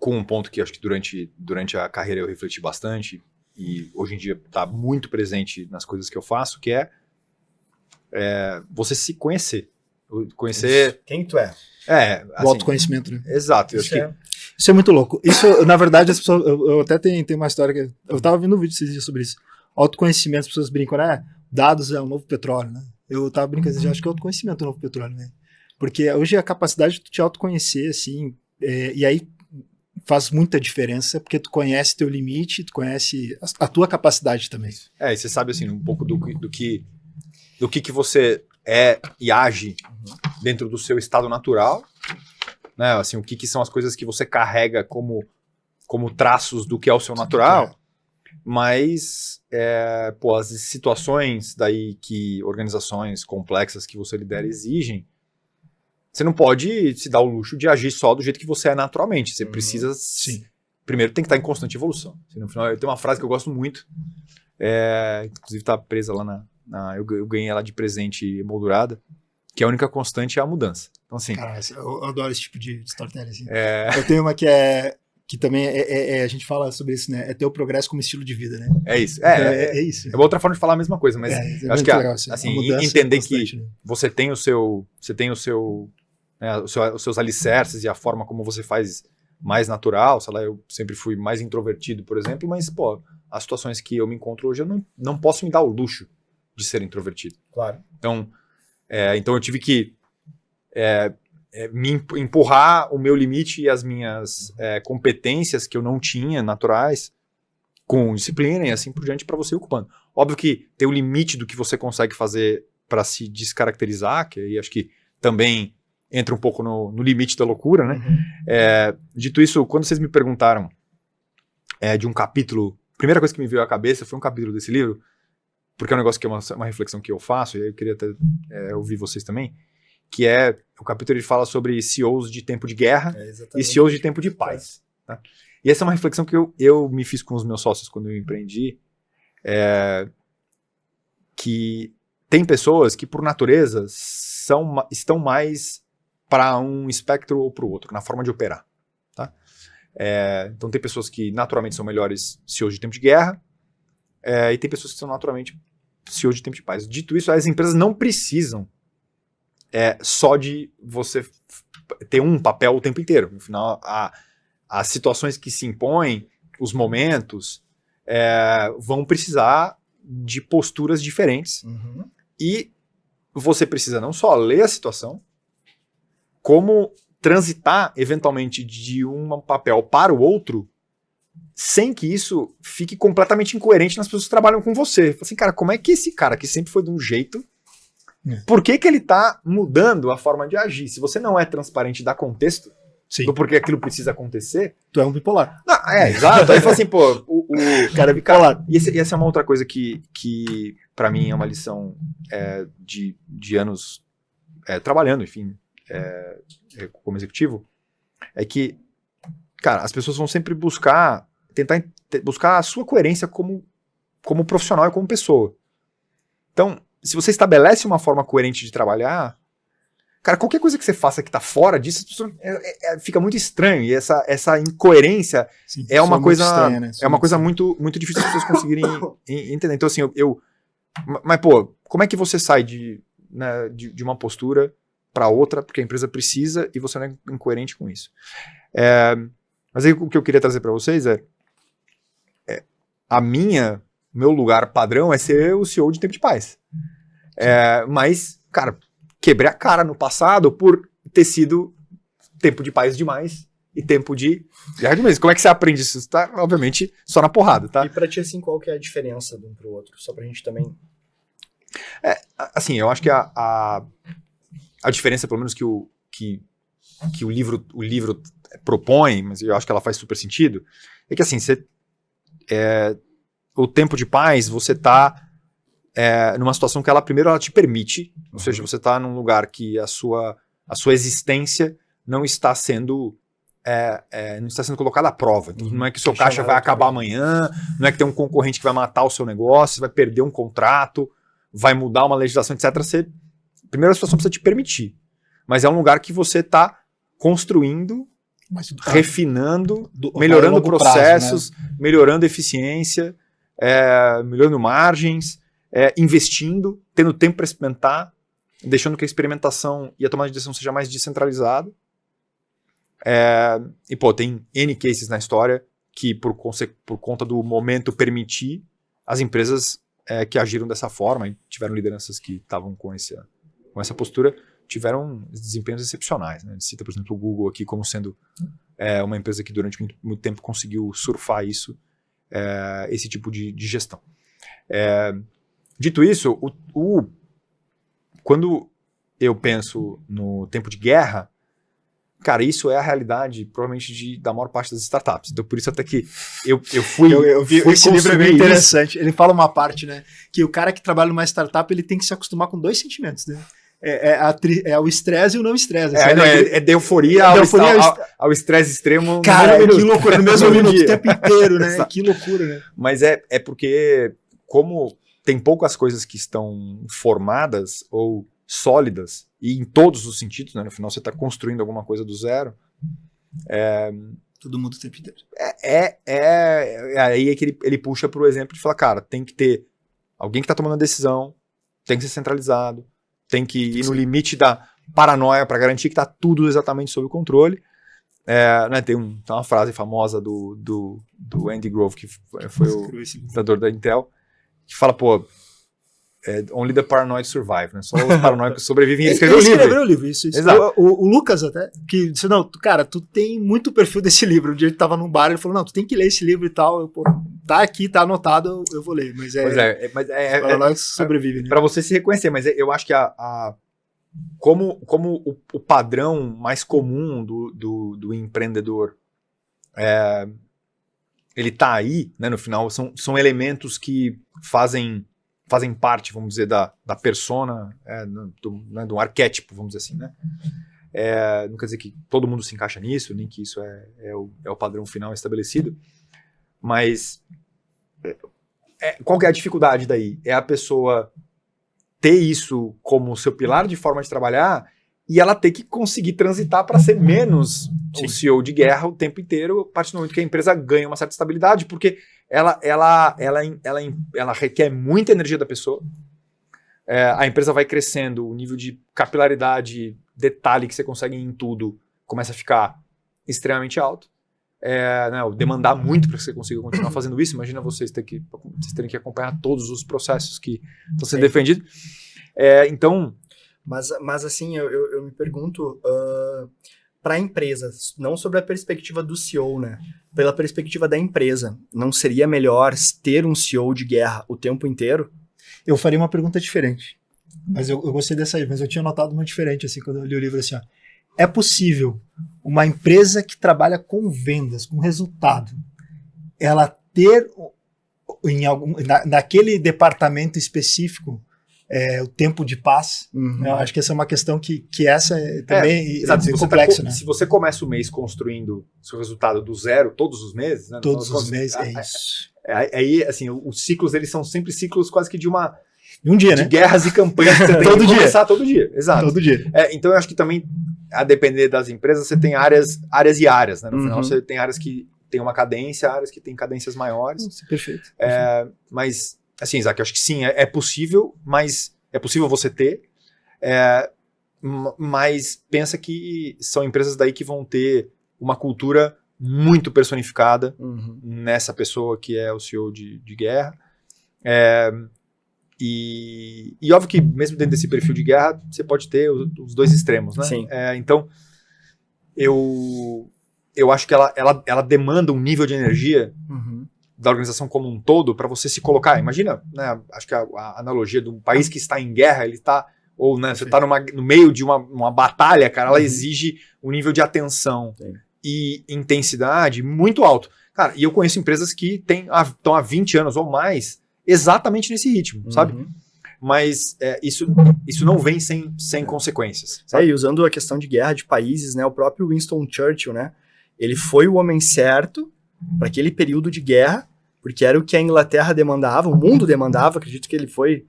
um ponto que acho que durante a carreira eu refleti bastante, e hoje em dia está muito presente nas coisas que eu faço, que é você se conhecer. Conhecer... Quem tu é. O assim, autoconhecimento, né? Exato. Eu acho que isso é muito louco. Isso, na verdade, as pessoas... Eu até tenho uma história que... Eu tava vendo um vídeo esses dias sobre isso. Autoconhecimento, as pessoas brincam, dados é o novo petróleo, né? Eu tava brincando, eu acho que autoconhecimento é o novo petróleo, né? Porque hoje a capacidade de tu te autoconhecer, assim, e aí faz muita diferença, porque tu conhece teu limite, tu conhece a tua capacidade também. E você sabe, assim, um pouco do que você é e age dentro do seu estado natural, né? Assim, o que são as coisas que você carrega como traços do que é o seu natural, mas as situações daí que organizações complexas que você lidera exigem, você não pode se dar o luxo de agir só do jeito que você é naturalmente. Você precisa... Sim. Primeiro tem que estar em constante evolução. No final, eu tenho uma frase que eu gosto muito, inclusive está presa lá eu ganhei ela de presente emoldurada, que a única constante é a mudança. Então, assim... Cara, eu adoro esse tipo de storytelling. Assim. Eu tenho uma que também a gente fala sobre isso, né? É ter o progresso como estilo de vida, né? É isso. É isso. É uma outra forma de falar a mesma coisa, mas eu acho que legal, assim, entender que você tem os seus alicerces e a forma como você faz mais natural, sei lá, eu sempre fui mais introvertido, por exemplo, mas, as situações que eu me encontro hoje, eu não posso me dar o luxo de ser introvertido. Claro. Então eu tive que me empurrar o meu limite e as minhas competências que eu não tinha, naturais, com disciplina e assim por diante, para você ir ocupando. Óbvio que tem o limite do que você consegue fazer para se descaracterizar, que aí acho que também entra um pouco no limite da loucura, né? Dito isso, quando vocês me perguntaram de um capítulo, a primeira coisa que me veio à cabeça foi um capítulo desse livro, porque é um negócio que é uma reflexão que eu faço, e aí eu queria até ouvir vocês também, que o capítulo ele fala sobre CEOs de tempo de guerra e CEOs de tempo de paz. Tá? E essa é uma reflexão que eu me fiz com os meus sócios quando eu empreendi, que tem pessoas que, por natureza, estão mais para um espectro ou para o outro, na forma de operar. Tá? Então tem pessoas que naturalmente são melhores CEOs de tempo de guerra, e tem pessoas que são naturalmente CEOs de tempo de paz. Dito isso, as empresas não precisam só de você ter um papel o tempo inteiro. No final, as situações que se impõem, os momentos, vão precisar de posturas diferentes. E você precisa não só ler a situação, como transitar, eventualmente, de um papel para o outro, sem que isso fique completamente incoerente nas pessoas que trabalham com você. Fala assim, cara, como é que esse cara que sempre foi de um jeito, por que ele tá mudando a forma de agir? Se você não é transparente, dá contexto do porquê aquilo precisa acontecer... Tu é um bipolar. Não, exato. Aí fala assim, pô, o cara é bipolar. E essa é uma outra coisa que pra mim é uma lição de anos trabalhando, enfim, como executivo, é que, cara, as pessoas vão sempre tentar buscar a sua coerência como profissional e como pessoa. Então, se você estabelece uma forma coerente de trabalhar, cara, qualquer coisa que você faça que tá fora disso, as pessoas, fica muito estranho. E essa incoerência é uma coisa estranha, né? É uma coisa muito, muito difícil as pessoas conseguirem entender. Então, assim, mas, pô, como é que você sai de uma postura para outra, porque a empresa precisa e você não é incoerente com isso? Mas aí o que eu queria trazer para vocês meu lugar padrão é ser o CEO de Tempo de Paz. Mas, cara, quebrei a cara no passado por ter sido tempo de paz demais e tempo de guerra mesmo. Como é que você aprende isso? Você tá, obviamente, só na porrada, tá? E pra ti, assim, qual que é a diferença de um pro outro? Só pra gente também... Assim, eu acho que a diferença, pelo menos que o livro propõe, mas eu acho que ela faz super sentido, é que, assim, o tempo de paz, você tá numa situação que ela te permite, ou seja, você tá num lugar que a sua existência não está sendo colocada à prova. Então, não é que o seu caixa vai acabar amanhã, não é que tem um concorrente que vai matar o seu negócio, você vai perder um contrato, vai mudar uma legislação, etc. Primeiro, a situação precisa te permitir. Mas é um lugar que você está construindo, refinando, melhorando processos, prazo, né? Melhorando eficiência, melhorando margens, investindo, tendo tempo para experimentar, deixando que a experimentação e a tomada de decisão seja mais descentralizada. E, pô, tem N cases na história que, por conta do momento permitir, as empresas que agiram dessa forma, e tiveram lideranças que estavam com essa postura, tiveram desempenhos excepcionais, né? A gente cita, por exemplo, o Google aqui como sendo uma empresa que durante muito, muito tempo conseguiu surfar esse tipo de gestão. Dito isso, quando eu penso no tempo de guerra, cara, isso é a realidade, provavelmente, da maior parte das startups. Então, por isso até que eu fui... Eu vi, esse livro é bem interessante. Ele fala uma parte, né? Que o cara que trabalha numa startup, ele tem que se acostumar com dois sentimentos, né? O estresse e o não estresse. De euforia ao estresse extremo. Cara, que loucura, no mesmo minuto, o tempo inteiro, né? Que loucura, né? Mas é porque, como tem poucas coisas que estão formadas ou sólidas, e em todos os sentidos, né? No final você está construindo alguma coisa do zero. Todo mundo o tempo inteiro. Aí é que ele puxa para o exemplo de falar, cara, tem que ter alguém que está tomando a decisão, tem que ser centralizado, tem que ir no limite da paranoia para garantir que está tudo exatamente sob controle. Né, tem uma frase famosa do Andy Grove, que foi o fundador da Intel, que fala, pô, only the paranoid survive, né? Só os paranoicos sobrevivem. Ele escreveu o livro. Isso. Exato. O Lucas até, que disse, não, cara, tu tem muito perfil desse livro. Um dia ele tava num bar, ele falou, não, tu tem que ler esse livro e tal. Eu, pô, tá aqui, tá anotado, eu vou ler. Mas paranoicos sobrevivem, né? Pra você se reconhecer, mas eu acho que como o padrão mais comum do empreendedor ele tá aí, né, no final, são elementos que fazem parte, vamos dizer, da persona, do arquétipo, vamos dizer assim, né? Não quer dizer que todo mundo se encaixa nisso, nem que isso é o padrão final estabelecido, mas qual que é a dificuldade daí? É a pessoa ter isso como seu pilar de forma de trabalhar e ela ter que conseguir transitar para ser menos o CEO de guerra o tempo inteiro, a partir do momento que a empresa ganha uma certa estabilidade, porque ela requer muita energia da pessoa, a empresa vai crescendo, o nível de capilaridade, detalhe que você consegue em tudo começa a ficar extremamente alto. Né, demandar muito para que você consiga continuar fazendo isso. Imagina vocês terem que acompanhar todos os processos que estão sendo defendidos. Então... Mas assim, eu me pergunto, para empresas, não sobre a perspectiva do CEO, né? Pela perspectiva da empresa, não seria melhor ter um CEO de guerra o tempo inteiro? Eu faria uma pergunta diferente. Mas eu gostei dessa aí, mas eu tinha notado uma diferente, assim, quando eu li o livro, assim, ó. É possível uma empresa que trabalha com vendas, com resultado, ela ter naquele departamento específico o tempo de paz? Eu acho que essa é uma questão que essa também é complexa, né? Se você começa o mês construindo seu resultado do zero todos os meses, né? Todos os meses, é isso. Aí, assim, os ciclos, eles são sempre ciclos quase que de um dia, de né? guerras e campanhas que você tem todo que dia. começar todo dia. Exato. Todo dia. Então eu acho que também, a depender das empresas, você tem áreas e áreas, né? No final você tem áreas que tem uma cadência, áreas que tem cadências maiores. Perfeito. Mas, assim, Isaac, eu acho que sim, é possível, mas é possível você ter, mas pensa que são empresas daí que vão ter uma cultura muito personificada nessa pessoa que é o CEO de guerra. E óbvio que mesmo dentro desse perfil de guerra, você pode ter os dois extremos, né? Sim. Então, eu acho que ela demanda um nível de energia da organização como um todo para você se colocar. Imagina, né, acho que a analogia de um país que está em guerra, ele está, ou né, você está no meio de uma batalha, cara, ela exige um nível de atenção e intensidade muito alto. Cara, e eu conheço empresas que estão há 20 anos ou mais exatamente nesse ritmo, sabe? Mas isso não vem sem consequências. E usando a questão de guerra de países, né, o próprio Winston Churchill, né, ele foi o homem certo para aquele período de guerra, porque era o que a Inglaterra demandava, o mundo demandava. Acredito que ele foi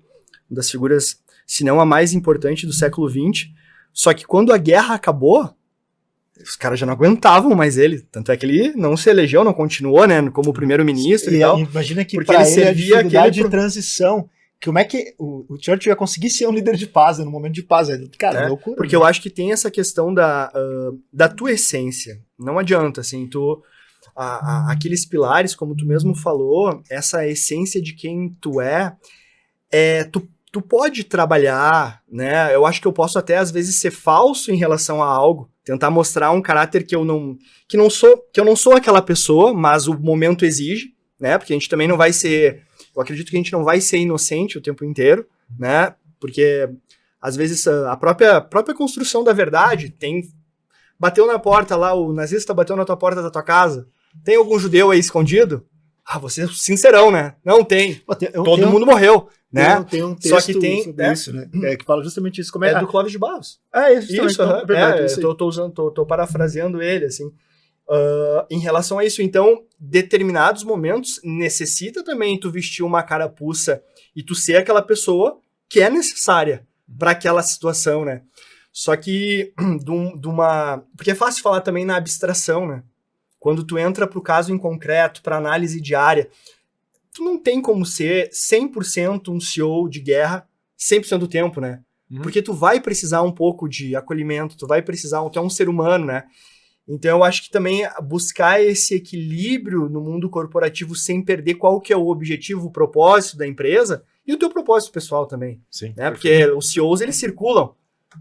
uma das figuras, se não a mais importante do século XX. Só que quando a guerra acabou, os caras já não aguentavam mais ele. Tanto é que ele não se elegeu, não continuou, né, como primeiro-ministro e tal. Imagina que para ele servia a dificuldade de transição. Como é que o Churchill ia conseguir ser um líder de paz, no momento de paz? Cara, é loucura. Porque eu acho que tem essa questão da tua essência. Não adianta, assim, aqueles pilares, como tu mesmo falou, essa essência de quem tu tu pode trabalhar, né? Eu acho que eu posso até, às vezes, ser falso em relação a algo, tentar mostrar um caráter que eu não sou aquela pessoa, mas o momento exige, né? Porque a gente também não vai ser... Eu acredito que a gente não vai ser inocente o tempo inteiro, né? Porque, às vezes, a própria construção da verdade bateu na porta lá, o nazista bateu na tua porta da tua casa. Tem algum judeu aí escondido? Você é sincerão, né? Não tem. Todo mundo morreu, né? Tem um texto só que tem sobre isso, né? Que fala justamente isso. É do Clóvis de Barros. Tô parafraseando ele, assim. Em relação a isso, então, determinados momentos necessita também tu vestir uma carapuça e tu ser aquela pessoa que é necessária para aquela situação, né? Só que porque é fácil falar também na abstração, né? Quando tu entra pro caso em concreto, pra análise diária, tu não tem como ser 100% um CEO de guerra 100% do tempo, né? Porque tu vai precisar um pouco de acolhimento, tu vai precisar, tu é um ser humano, né? Então eu acho que também buscar esse equilíbrio no mundo corporativo sem perder qual que é o objetivo, o propósito da empresa e o teu propósito pessoal também. Sim, né? Porque os CEOs, eles circulam.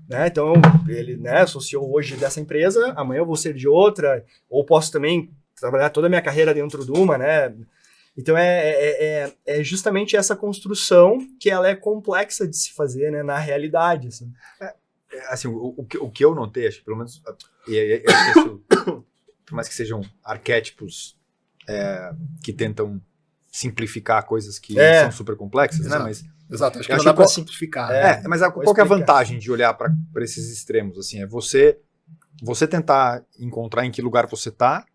Né? Então, eu sou CEO hoje dessa empresa, amanhã eu vou ser de outra, ou posso também trabalhar toda a minha carreira dentro de uma, né? Então é justamente essa construção que ela é complexa de se fazer, né, na realidade. Assim. Assim, o que eu notei, acho que pelo menos, isso, por mais que sejam arquétipos que tentam simplificar coisas que são super complexas, exato. Né? Mas exato, acho que não dá para simplificar. Mas qual que é a vantagem de olhar para esses extremos? Assim, é você tentar encontrar em que lugar você está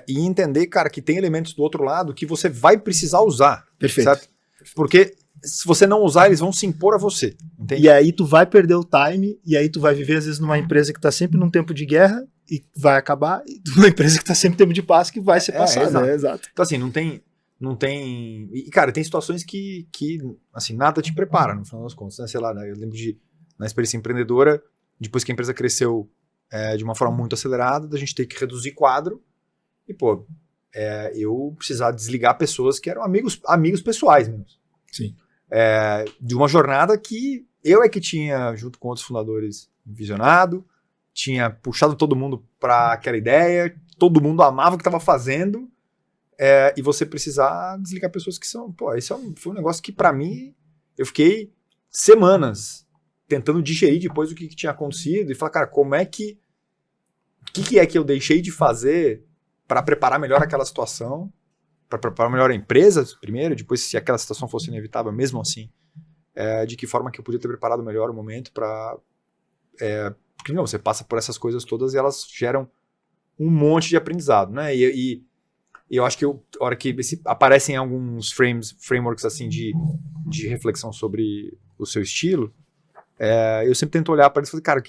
e entender, cara, que tem elementos do outro lado que você vai precisar usar. Perfeito. Certo? Porque se você não usar, eles vão se impor a você. Entende? E aí tu vai perder o time, e aí tu vai viver, às vezes, numa empresa que está sempre num tempo de guerra e vai acabar, e numa empresa que está sempre em tempo de paz que vai ser passada. Exato. Então, assim, não tem não tem... E, cara, tem situações que assim, nada te prepara, no final das contas, né? Sei lá, né? Eu lembro na experiência empreendedora, depois que a empresa cresceu de uma forma muito acelerada, da gente ter que reduzir quadro e, pô, eu precisar desligar pessoas que eram amigos pessoais mesmo. Sim. De uma jornada que eu que tinha, junto com outros fundadores, visionado, tinha puxado todo mundo para aquela ideia, todo mundo amava o que estava fazendo, e você precisar desligar pessoas que são... Pô, esse foi um negócio que, para mim, eu fiquei semanas tentando digerir depois do que tinha acontecido e falar, cara, como é que... O que é que eu deixei de fazer para preparar melhor aquela situação, para preparar melhor a empresa, primeiro, depois, se aquela situação fosse inevitável, mesmo assim, de que forma que eu podia ter preparado melhor o momento para... porque, não, você passa por essas coisas todas e elas geram um monte de aprendizado, né? E eu acho que a hora que aparecem alguns frameworks assim de reflexão sobre o seu estilo, eu sempre tento olhar para eles e falar, cara,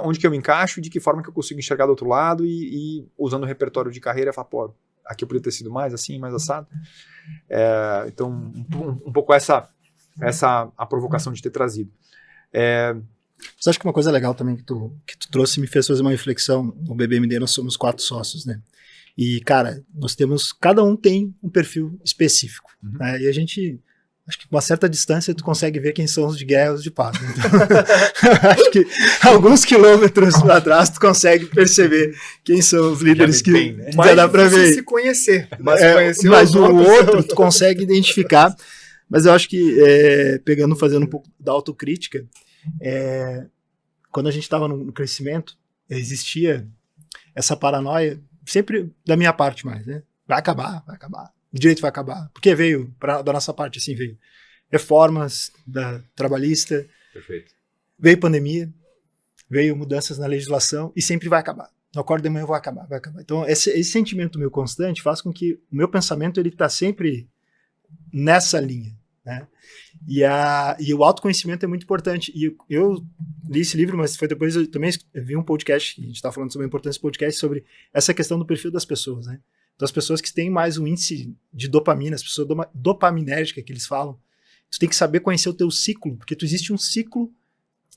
onde que eu me encaixo e de que forma que eu consigo enxergar do outro lado e usando o repertório de carreira, falar, pô, aqui eu poderia ter sido mais assim, mais assado. Então, um pouco essa a provocação de ter trazido. Você acha que uma coisa legal também que tu trouxe me fez fazer uma reflexão? No BBMD nós somos 4 sócios, né? E, cara, cada um tem um perfil específico, né? E a gente, acho que com uma certa distância tu consegue ver quem são os de guerra e os de paz, né? Então, acho que alguns quilômetros atrás tu consegue perceber quem são os líderes que bem, né? já dá pra ver. Se conhecer, Mas o outro tu consegue identificar. Mas eu acho que, fazendo um pouco da autocrítica, quando a gente estava no crescimento, existia essa paranoia, sempre da minha parte mais, né? Vai acabar. O direito vai acabar. Porque veio, da nossa parte, assim, veio reformas da trabalhista, Perfeito. veio pandemia, veio mudanças na legislação e sempre vai acabar. No acordo de manhã vai acabar. Então, esse sentimento meu constante faz com que o meu pensamento ele está sempre nessa linha, né? E o autoconhecimento é muito importante. E eu li esse livro, mas foi depois eu também vi um podcast, a gente está falando sobre a importância do podcast, sobre essa questão do perfil das pessoas, né? Então, as pessoas que têm mais um índice de dopamina, as pessoas dopaminérgicas que eles falam, tu tem que saber conhecer o teu ciclo, porque existe um ciclo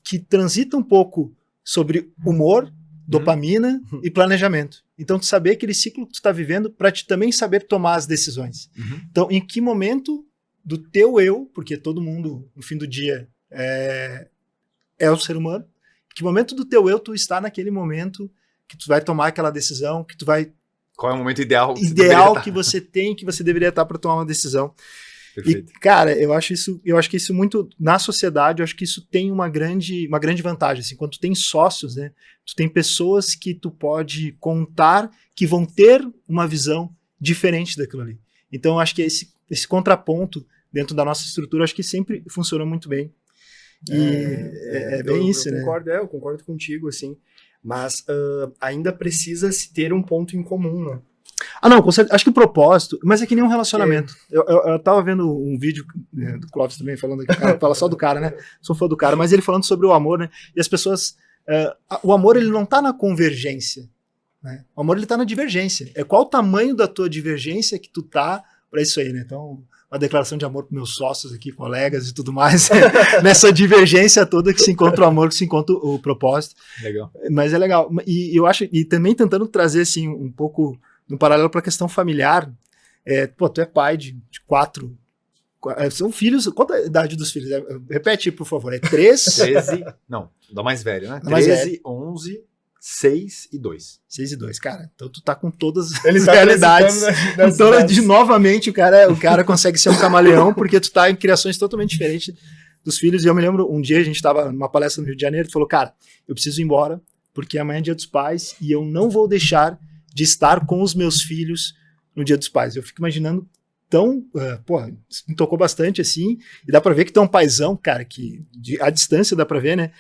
que transita um pouco sobre humor, dopamina e planejamento. Então, tu saber aquele ciclo que tu está vivendo para te também saber tomar as decisões. Então, em que momento do teu eu, porque todo mundo, no fim do dia, é um ser humano, em que momento do teu eu tu está naquele momento que tu vai tomar aquela decisão, que tu vai... Qual é o momento ideal que você tem, que você deveria estar para tomar uma decisão. Perfeito. E, cara, eu acho que isso muito, na sociedade, eu acho que isso tem uma grande vantagem, assim, quando tu tem sócios, né, tu tem pessoas que tu pode contar que vão ter uma visão diferente daquilo ali. Então, eu acho que esse contraponto dentro da nossa estrutura, eu acho que sempre funciona muito bem. E bem isso, né? Eu concordo contigo, assim, mas ainda precisa se ter um ponto em comum, né? Não, acho que o propósito, mas é que nem um relacionamento. Eu tava vendo um vídeo do Clóvis também, falando aqui, cara, fala só do cara, né? Sou fã do cara, mas ele falando sobre o amor, né? E as pessoas, o amor ele não tá na convergência, né? O amor ele tá na divergência. Qual o tamanho da tua divergência que tu tá pra isso aí, né? Então, uma declaração de amor para meus sócios aqui, colegas e tudo mais, nessa divergência toda que se encontra o amor, que se encontra o propósito. Legal. Mas é legal. E eu acho, e também tentando trazer, assim, um pouco no paralelo para a questão familiar, tu é pai de 4, são filhos, qual a idade dos filhos? Repete, por favor, 13, não, da mais velha, né? 13, 11, 6 e 2. 6 e 2, cara, então tu tá com todas Ele as tá realidades. Então, novamente, o cara consegue ser um camaleão, porque tu tá em criações totalmente diferentes dos filhos. E eu me lembro, um dia a gente tava numa palestra no Rio de Janeiro, tu falou, cara, eu preciso ir embora, porque amanhã é dia dos pais, e eu não vou deixar de estar com os meus filhos no dia dos pais. Eu fico imaginando isso me tocou bastante, assim, e dá pra ver que tu é um paizão, cara, que à distância dá pra ver, né?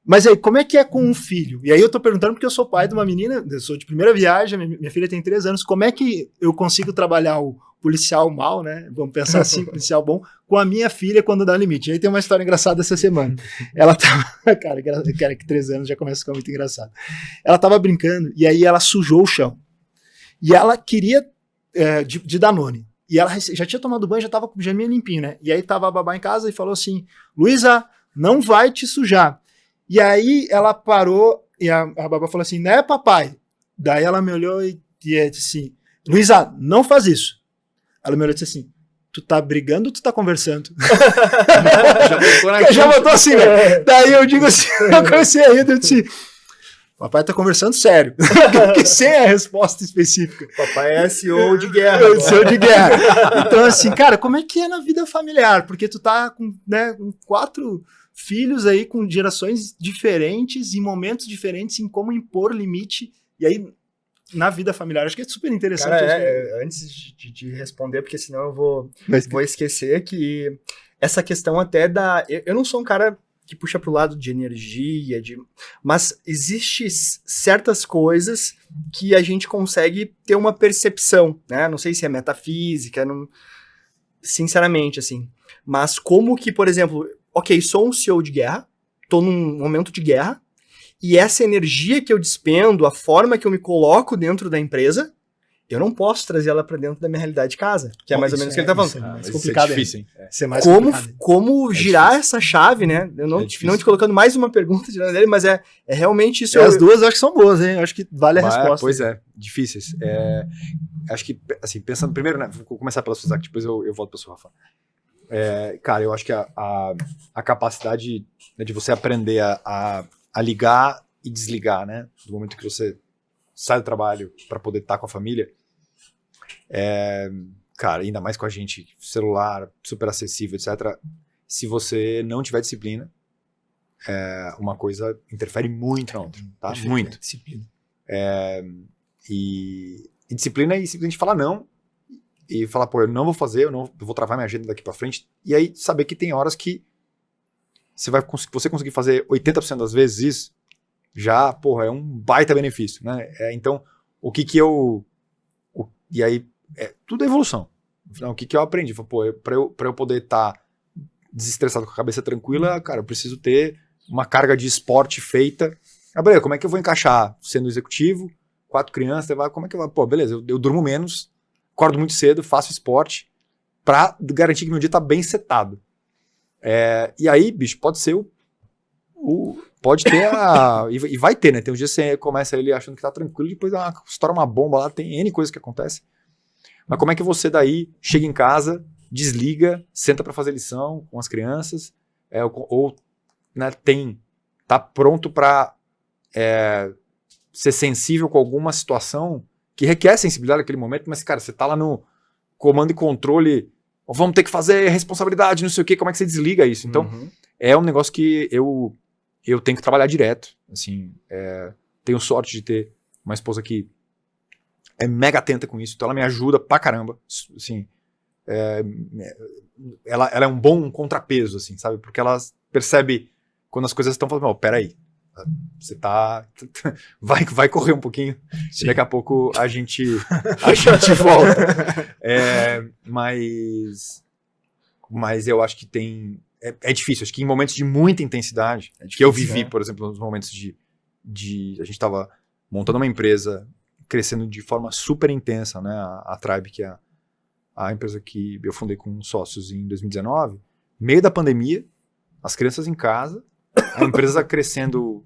Mas aí, como é que é com um filho? E aí eu tô perguntando porque eu sou pai de uma menina, eu sou de primeira viagem, minha filha tem 3 anos, como é que eu consigo trabalhar o policial mal, né? Vamos pensar assim, policial bom, com a minha filha quando dá limite. E aí tem uma história engraçada essa semana. Ela tava, cara, que 3 anos já começa a ficar muito engraçado. Ela tava brincando e aí ela sujou o chão. E ela queria de Danone. E ela já tinha tomado banho, já tava com o pijaminha limpinho, né? E aí tava a babá em casa e falou assim, Luísa, não vai te sujar. E aí ela parou e a babá falou assim, né, papai? Daí ela me olhou e disse assim, Luísa, não faz isso. Ela me olhou e disse assim, tu tá brigando ou tu tá conversando? Já botou assim, né? Daí eu digo assim, eu comecei a rir, eu disse, papai tá conversando sério, porque sem a resposta específica. Papai é CEO de guerra. CEO de guerra. Então assim, cara, como é que é na vida familiar? Porque tu tá com, né, com 4 filhos aí, com gerações diferentes, em momentos diferentes, em como impor limite, e aí na vida familiar, acho que é super interessante. Cara, antes de responder, porque senão eu vou esquecer que essa questão até da... Eu não sou um cara que puxa pro lado de energia, mas existe certas coisas que a gente consegue ter uma percepção, né? Não sei se é metafísica, sinceramente, assim. Mas como que, por exemplo, ok, sou um CEO de guerra, tô num momento de guerra, e essa energia que eu despendo, a forma que eu me coloco dentro da empresa, eu não posso trazer ela para dentro da minha realidade de casa, que é mais ou menos o que ele tá falando. Isso é mais complicado, complicado, difícil, hein? Isso é mais Como complicado. girar essa chave, né? Eu não te colocando mais uma pergunta tirando dele, mas é realmente isso. As duas eu acho que são boas, hein? Eu acho que vale a resposta. Pois é, difíceis. Acho que, assim, pensando primeiro, né? Vou começar pela Suzaki, depois eu volto para o Rafa. Cara, eu acho que a capacidade, né, de você aprender a ligar e desligar, né? Do momento que você sai do trabalho para poder estar com a família, cara, ainda mais com a gente, celular, super acessível, etc. Se você não tiver disciplina, uma coisa interfere muito na outra, tá? Perfeito, Muito. Disciplina. E disciplina é simplesmente falar não e falar, pô, eu não vou fazer, eu vou travar minha agenda daqui pra frente. E aí saber que tem horas que você conseguir fazer 80% das vezes isso, já, porra, é um baita benefício, né? Então, e aí, tudo é evolução. Afinal, o que eu aprendi? Pô, pra eu poder estar desestressado com a cabeça tranquila, cara, eu preciso ter uma carga de esporte feita. Beleza, como é que eu vou encaixar sendo executivo, 4 crianças, como é que eu vou? Pô, beleza, eu durmo menos, acordo muito cedo, faço esporte, pra garantir que meu dia tá bem setado. E aí, bicho, pode ser pode ter e vai ter, né? Tem uns dias que você começa ele achando que tá tranquilo, depois estoura uma bomba lá, tem N coisas que acontecem. Mas como é que você daí chega em casa, desliga, senta pra fazer lição com as crianças, ou né, tá pronto pra ser sensível com alguma situação que requer sensibilidade naquele momento, mas, cara, você tá lá no comando e controle, vamos ter que fazer responsabilidade, não sei o quê, como é que você desliga isso? Então, é um negócio que eu tenho que trabalhar direto, assim, tenho sorte de ter uma esposa que é mega atenta com isso, então ela me ajuda pra caramba, assim, ela é um bom contrapeso, assim, sabe, porque ela percebe quando as coisas estão falando, peraí, você vai correr um pouquinho, e daqui a pouco a gente volta, mas eu acho que é difícil, acho que em momentos de muita intensidade, que eu vivi, por exemplo, nos momentos a gente estava montando uma empresa, crescendo de forma super intensa, né, a Tribe, que é a empresa que eu fundei com sócios em 2019, meio da pandemia, as crianças em casa, a empresa crescendo,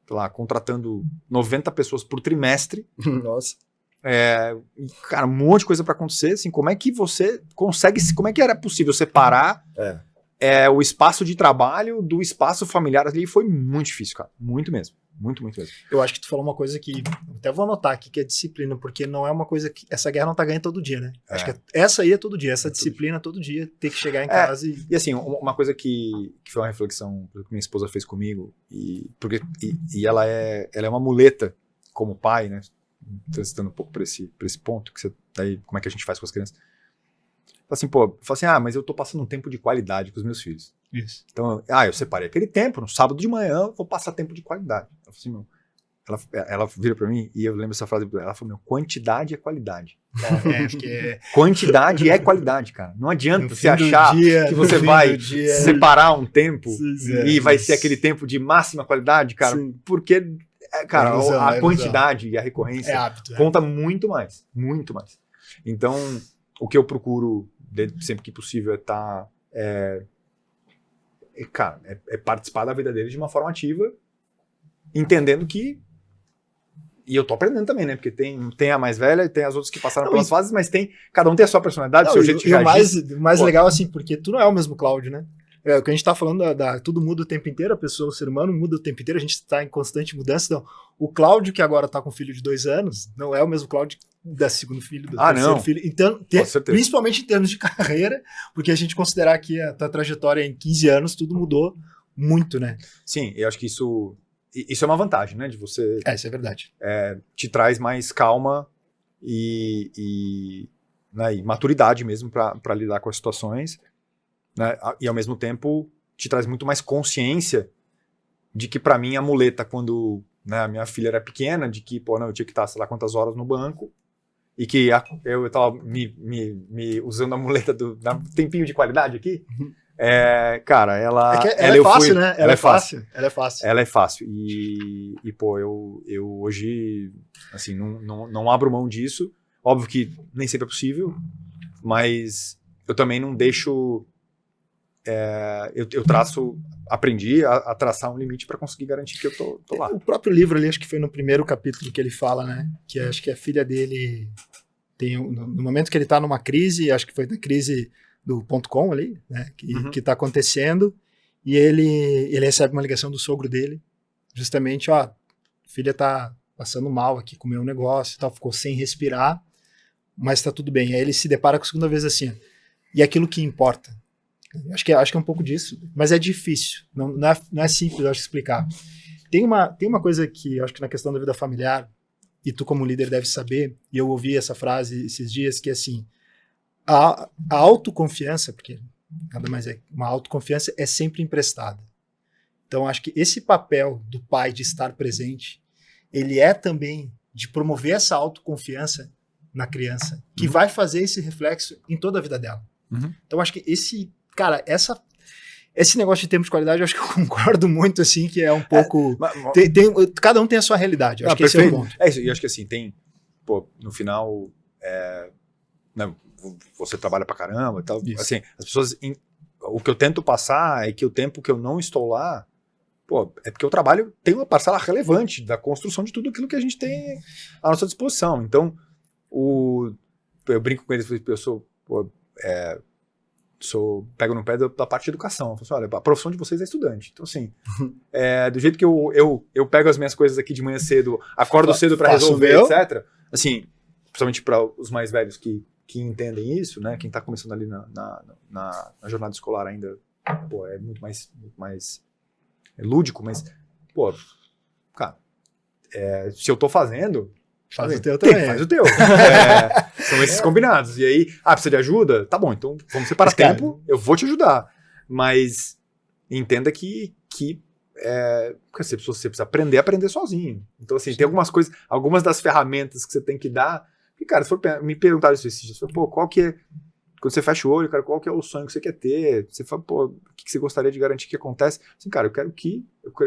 lá, contratando 90 pessoas por trimestre. Nossa. Cara, um monte de coisa para acontecer, assim, como é que você consegue, como é que era possível separar o espaço de trabalho do espaço familiar ali? Foi muito difícil, cara, muito mesmo. Muito mesmo. Eu acho que tu falou uma coisa que até vou anotar aqui, que é disciplina, porque não é uma coisa que essa guerra não tá ganhando todo dia, né? Acho que essa aí é todo dia, essa disciplina todo dia, ter que chegar em casa e assim, uma coisa que foi uma reflexão que minha esposa fez comigo, porque ela é uma muleta como pai, né? Transitando um pouco por esse ponto, que você, daí, como é que a gente faz com as crianças? Assim, mas eu tô passando um tempo de qualidade com os meus filhos. Isso. Então, eu separei aquele tempo, no sábado de manhã, eu vou passar tempo de qualidade. Ela vira pra mim, e eu lembro essa frase, ela falou, quantidade é qualidade. Acho que quantidade é qualidade, cara. Não adianta você achar que você vai separar um tempo e vai ser aquele tempo de máxima qualidade, cara, porque, cara, a quantidade e a recorrência hábito, conta muito mais, muito mais. Então, o que eu procuro, sempre que possível, é participar da vida deles de uma forma ativa, entendendo que. E eu tô aprendendo também, né? Porque tem a mais velha e tem as outras que passaram pelas fases, mas cada um tem a sua personalidade, o seu jeito de reagir. O mais legal, assim, porque tu não é o mesmo Cláudio, né? O que a gente tá falando, tudo muda o tempo inteiro, a pessoa, o ser humano muda o tempo inteiro, a gente tá em constante mudança. Então, o Cláudio, que agora tá com um filho de 2 anos, não é o mesmo Cláudio da segundo filho, do terceiro filho. Então, principalmente em termos de carreira, porque a gente considerar que a tua trajetória em 15 anos, tudo mudou muito, né? Sim, eu acho que isso é uma vantagem, né? De você... Isso é verdade. Te traz mais calma e maturidade mesmo para lidar com as situações, né? E ao mesmo tempo te traz muito mais consciência de que para mim a muleta quando, né, a minha filha era pequena, de que eu tinha que estar sei lá quantas horas no banco e que eu tava me usando a muleta do tempinho de qualidade aqui. Cara, ela é fácil, né? Ela é fácil. Ela é fácil. E pô, eu hoje, assim, não abro mão disso. Óbvio que nem sempre é possível, mas eu também não deixo... aprendi a traçar um limite para conseguir garantir que eu tô lá. O próprio livro ali, acho que foi no primeiro capítulo que ele fala, né? Que acho que a filha dele no momento que ele tá numa crise, acho que foi na crise do .com ali, né? Que tá acontecendo, e ele recebe uma ligação do sogro dele, justamente, filha tá passando mal aqui, comeu um negócio e tal, ficou sem respirar, mas tá tudo bem. Aí ele se depara com a segunda vez assim, e aquilo que importa. Acho que é um pouco disso, mas é difícil, não é simples, eu acho, explicar. Tem uma coisa que eu acho que na questão da vida familiar, e tu como líder deve saber, e eu ouvi essa frase esses dias, que é assim, a autoconfiança, porque nada mais é, uma autoconfiança é sempre emprestada. Então acho que esse papel do pai de estar presente, ele é também de promover essa autoconfiança na criança, que vai fazer esse reflexo em toda a vida dela. Então acho que esse negócio de tempo de qualidade, eu acho que eu concordo muito, assim, que é um pouco... cada um tem a sua realidade, eu acho que esse é o ponto. É isso, e acho que assim, no final, né, você trabalha pra caramba e tal, assim, as pessoas, o que eu tento passar é que o tempo que eu não estou lá, é porque o trabalho tem uma parcela relevante da construção de tudo aquilo que a gente tem à nossa disposição. Então, eu brinco com eles, eu sou... pego no pé da parte de educação. Eu falo assim, olha, a profissão de vocês é estudante. Então, assim, do jeito que eu pego as minhas coisas aqui de manhã cedo, acordo cedo para resolver, etc. Assim, principalmente para os mais velhos que entendem isso, né? Quem tá começando ali na jornada escolar ainda, é muito mais lúdico, mas, cara, se eu tô fazendo... Faz o teu também. Faz o teu. São esses combinados. E aí, precisa de ajuda? Tá bom, então vamos separar tempo, eu vou te ajudar. Mas entenda que você precisa aprender sozinho. Então, assim, tem algumas coisas, algumas das ferramentas que você tem que dar. E, cara, se for me perguntar isso esses dias, qual que é. Quando você fecha o olho, cara, qual que é o sonho que você quer ter? Você fala, o que você gostaria de garantir que acontece? Assim, cara, eu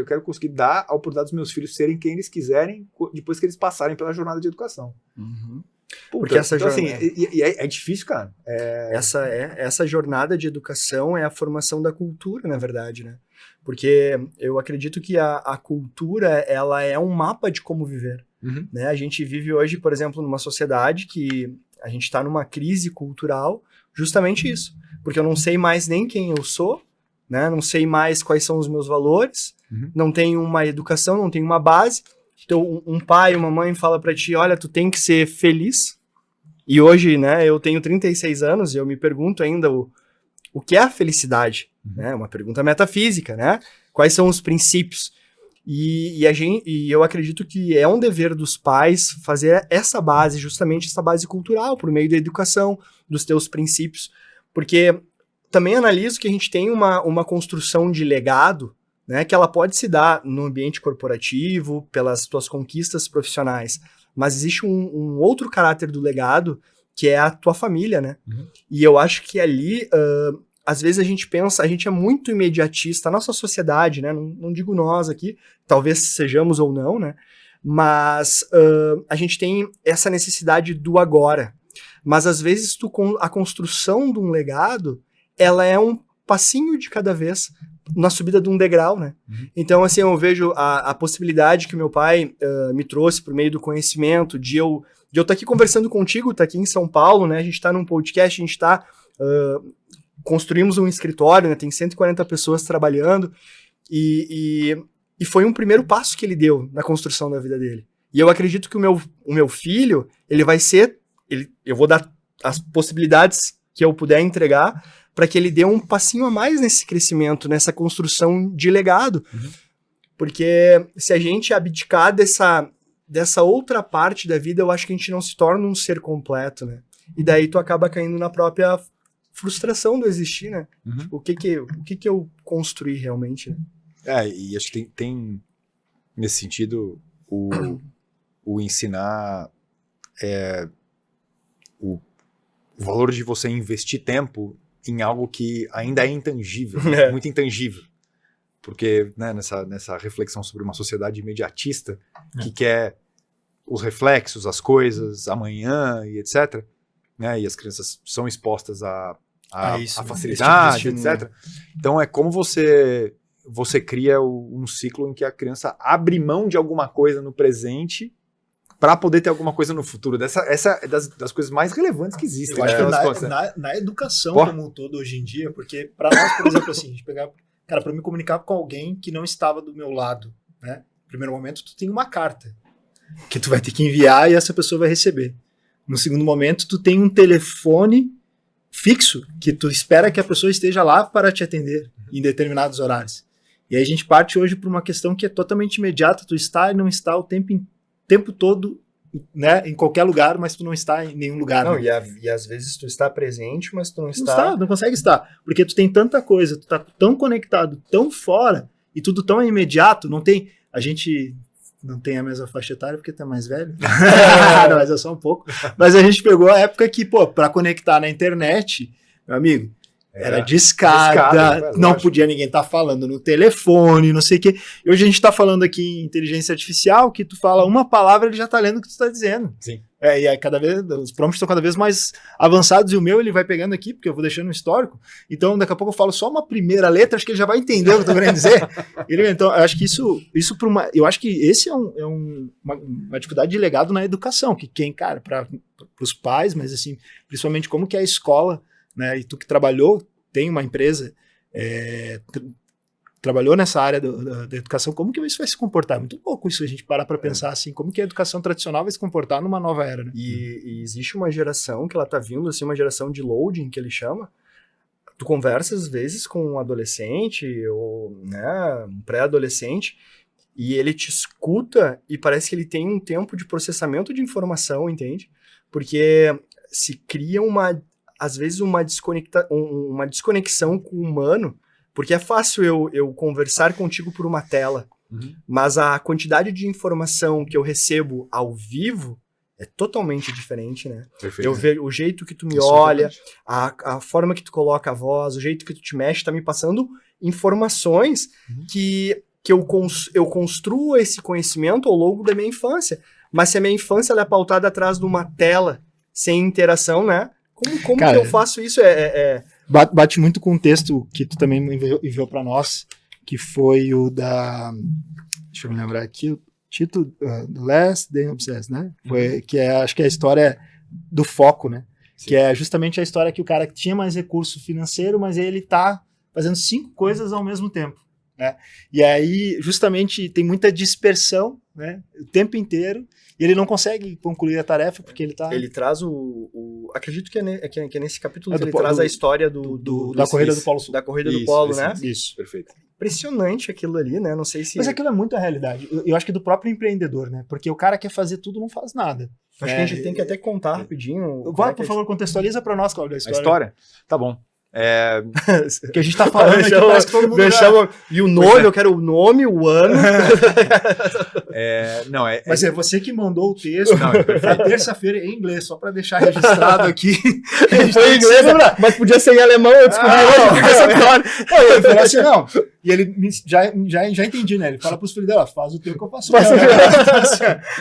quero conseguir dar a oportunidade dos meus filhos serem quem eles quiserem depois que eles passarem pela jornada de educação. Porque essa jornada... Assim, é difícil, cara. Essa jornada de educação é a formação da cultura, na verdade, né? Porque eu acredito que a cultura, ela é um mapa de como viver. Né? A gente vive hoje, por exemplo, numa sociedade que a gente está numa crise cultural, justamente isso. Porque eu não sei mais nem quem eu sou, né? Não sei mais quais são os meus valores, não tenho uma educação, não tenho uma base. Então, um pai, uma mãe fala pra ti, olha, tu tem que ser feliz. E hoje, né, eu tenho 36 anos e eu me pergunto ainda o que é a felicidade, né? Uma pergunta metafísica, né? Quais são os princípios? E eu acredito que é um dever dos pais fazer essa base, justamente essa base cultural, por meio da educação, dos teus princípios. Porque também analiso que a gente tem uma construção de legado, né, que ela pode se dar no ambiente corporativo, pelas tuas conquistas profissionais, mas existe um outro caráter do legado, que é a tua família, né? E eu acho que ali, às vezes a gente pensa, a gente é muito imediatista, a nossa sociedade, né? Não digo nós aqui, talvez sejamos ou não, né? Mas a gente tem essa necessidade do agora. Mas às vezes a construção de um legado, ela é um passinho de cada vez na subida de um degrau, né? Então, assim, eu vejo a possibilidade que meu pai me trouxe por meio do conhecimento, de eu estar aqui conversando contigo, tá aqui em São Paulo, né? A gente tá num podcast, a gente tá... construímos um escritório, né? Tem 140 pessoas trabalhando, e foi um primeiro passo que ele deu na construção da vida dele. E eu acredito que o meu filho, ele vai ser... eu vou dar as possibilidades que eu puder entregar para que ele dê um passinho a mais nesse crescimento, nessa construção de legado. Porque se a gente abdicar dessa outra parte da vida, eu acho que a gente não se torna um ser completo, né? E daí tu acaba caindo na própria frustração do existir, né? Tipo, o que eu construí realmente, né? E acho que tem nesse sentido, o ensinar o valor de você investir tempo em algo que ainda é intangível, muito intangível. Porque, né, nessa reflexão sobre uma sociedade imediatista que quer os reflexos, as coisas, amanhã e etc., né, e as crianças são expostas a facilidade, etc. Então é como você cria um ciclo em que a criança abre mão de alguma coisa no presente para poder ter alguma coisa no futuro. Essa é das coisas mais relevantes que existem. Eu acho que na educação como um todo hoje em dia, porque para nós, por exemplo, assim, a gente pegar, cara, para me comunicar com alguém que não estava do meu lado, né? No primeiro momento, tu tem uma carta que tu vai ter que enviar e essa pessoa vai receber. No segundo momento, tu tem um telefone fixo que tu espera que a pessoa esteja lá para te atender em determinados horários. E aí a gente parte hoje para uma questão que é totalmente imediata, tu está e não está o tempo todo, né, em qualquer lugar, mas tu não está em nenhum lugar. Não, né? e às vezes tu está presente, mas tu não está... Não consegue estar, porque tu tem tanta coisa, tu tá tão conectado, tão fora, e tudo tão imediato, a gente não tem a mesma faixa etária porque tu é mais velho, não, mas é só um pouco, mas a gente pegou a época que, pra conectar na internet, meu amigo, era discada, não podia ninguém estar falando no telefone, não sei o quê. E hoje a gente está falando aqui em inteligência artificial, que tu fala uma palavra, ele já está lendo o que tu está dizendo. Sim. E aí os prompts estão cada vez mais avançados, e o meu ele vai pegando aqui, porque eu vou deixando no histórico. Então, daqui a pouco eu falo só uma primeira letra, acho que ele já vai entender o que eu estou querendo dizer. Então, eu acho que eu acho que esse é uma dificuldade de legado na educação, que cara, para os pais, mas assim, principalmente como que é a escola, né, e tu que tem uma empresa, trabalhou nessa área da educação, como que isso vai se comportar? Muito pouco isso, a gente parar para pensar assim, como que a educação tradicional vai se comportar numa nova era, né? E existe uma geração que ela tá vindo, assim, uma geração de loading, que ele chama. Tu conversa às vezes com um adolescente, ou, né, um pré-adolescente, e ele te escuta e parece que ele tem um tempo de processamento de informação, entende? Porque se cria às vezes uma desconexão com o humano, porque é fácil eu conversar contigo por uma tela, mas a quantidade de informação que eu recebo ao vivo é totalmente diferente, né? Perfeito. Eu vejo o jeito que tu me olha, a forma que tu coloca a voz, o jeito que tu te mexe, tá me passando informações que eu construo esse conhecimento ao longo da minha infância. Mas se a minha infância ela é pautada atrás de uma tela, sem interação, né? Como cara, que eu faço isso? Bate muito com o texto que tu também enviou para nós, que foi o da... Deixa eu me lembrar aqui, o título, Less Than Obsessed, né? Acho que é a história do foco, né? Sim. Que é justamente a história que o cara tinha mais recurso financeiro, mas ele tá fazendo 5 coisas ao mesmo tempo, né? E aí, justamente, tem muita dispersão, né? O tempo inteiro, e ele não consegue concluir a tarefa porque ele tá... Ele traz acredito que é nesse capítulo que ele traz a história da corrida do Polo Sul. Da corrida do Polo, né? Isso. Perfeito. Impressionante aquilo ali, né? Não sei se... Mas aquilo é muito a realidade. Eu acho que do próprio empreendedor, né? Porque o cara quer fazer tudo, não faz nada. Acho que a gente tem que até contar rapidinho. Vai, por favor, contextualiza pra nós, Cláudio, a história. A história? Tá bom. Que a gente tá falando aqui, parece que todo mundo E o nome, eu quero o nome, o ano. Mas é você que mandou o texto. Não, é terça-feira em inglês, só pra deixar registrado aqui. Foi em inglês, mas podia ser em alemão, eu descobri hoje. Ele falou assim, não. E ele já entendi, né? Ele fala pros filhos dela, faz o teu que eu faço.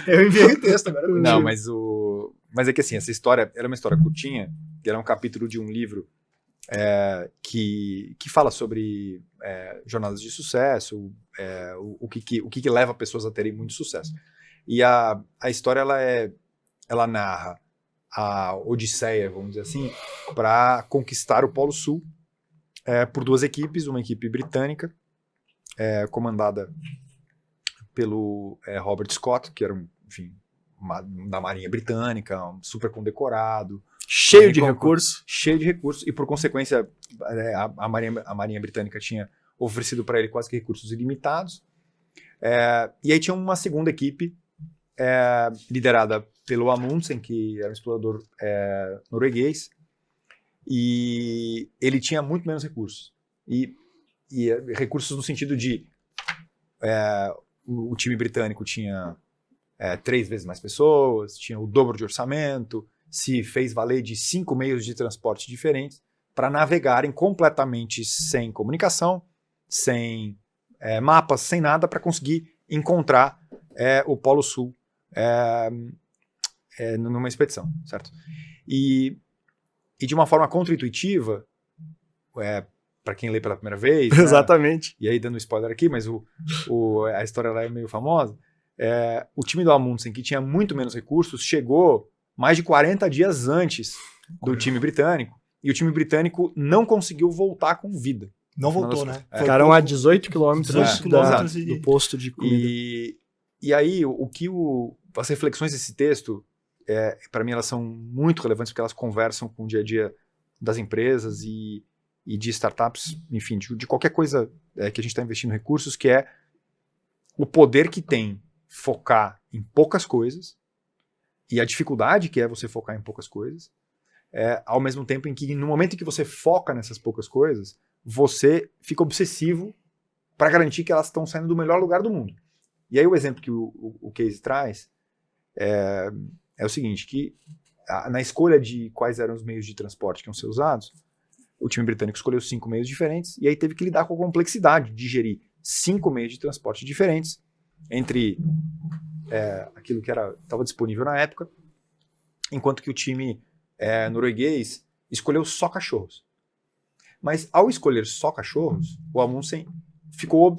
Eu enviei o texto agora. Não, mas Mas é que assim, essa história era uma história curtinha, que era um capítulo de um livro que fala sobre jornadas de sucesso, o que leva pessoas a terem muito sucesso. E a história, ela narra a odisseia, vamos dizer assim, para conquistar o Polo Sul por duas equipes, uma equipe britânica, comandada pelo Robert Scott, que era, enfim, da Marinha Britânica, super condecorado. Cheio de recursos. Cheio de recursos, e por consequência, a Marinha Britânica tinha oferecido para ele quase que recursos ilimitados. E aí tinha uma segunda equipe, liderada pelo Amundsen, que era um explorador norueguês, e ele tinha muito menos recursos. E recursos no sentido de o time britânico tinha 3 vezes mais pessoas, tinha o dobro de orçamento, se fez valer de 5 meios de transporte diferentes para navegarem completamente sem comunicação, sem mapas, sem nada, para conseguir encontrar o Polo Sul numa expedição, certo? E de uma forma contra-intuitiva, para quem lê pela primeira vez... Exatamente. Né? E aí dando spoiler aqui, mas a história lá é meio famosa. O time do Amundsen, que tinha muito menos recursos, chegou mais de 40 dias antes do time britânico, e o time britânico não conseguiu voltar com vida. Não voltou, né? Ficaram a 18 quilômetros quilômetros do posto de comida. E aí, as reflexões desse texto, para mim, elas são muito relevantes, porque elas conversam com o dia a dia das empresas e de startups, enfim, de qualquer coisa que a gente está investindo recursos, que é o poder que tem focar em poucas coisas e a dificuldade que é você focar em poucas coisas, ao mesmo tempo em que, no momento em que você foca nessas poucas coisas, você fica obsessivo para garantir que elas estão saindo do melhor lugar do mundo. E aí o exemplo que o Case traz é o seguinte, que na escolha de quais eram os meios de transporte que iam ser usados, o time britânico escolheu 5 meios diferentes e aí teve que lidar com a complexidade de gerir 5 meios de transporte diferentes entre aquilo que estava disponível na época, enquanto que o time norueguês escolheu só cachorros. Mas ao escolher só cachorros, o Amundsen ficou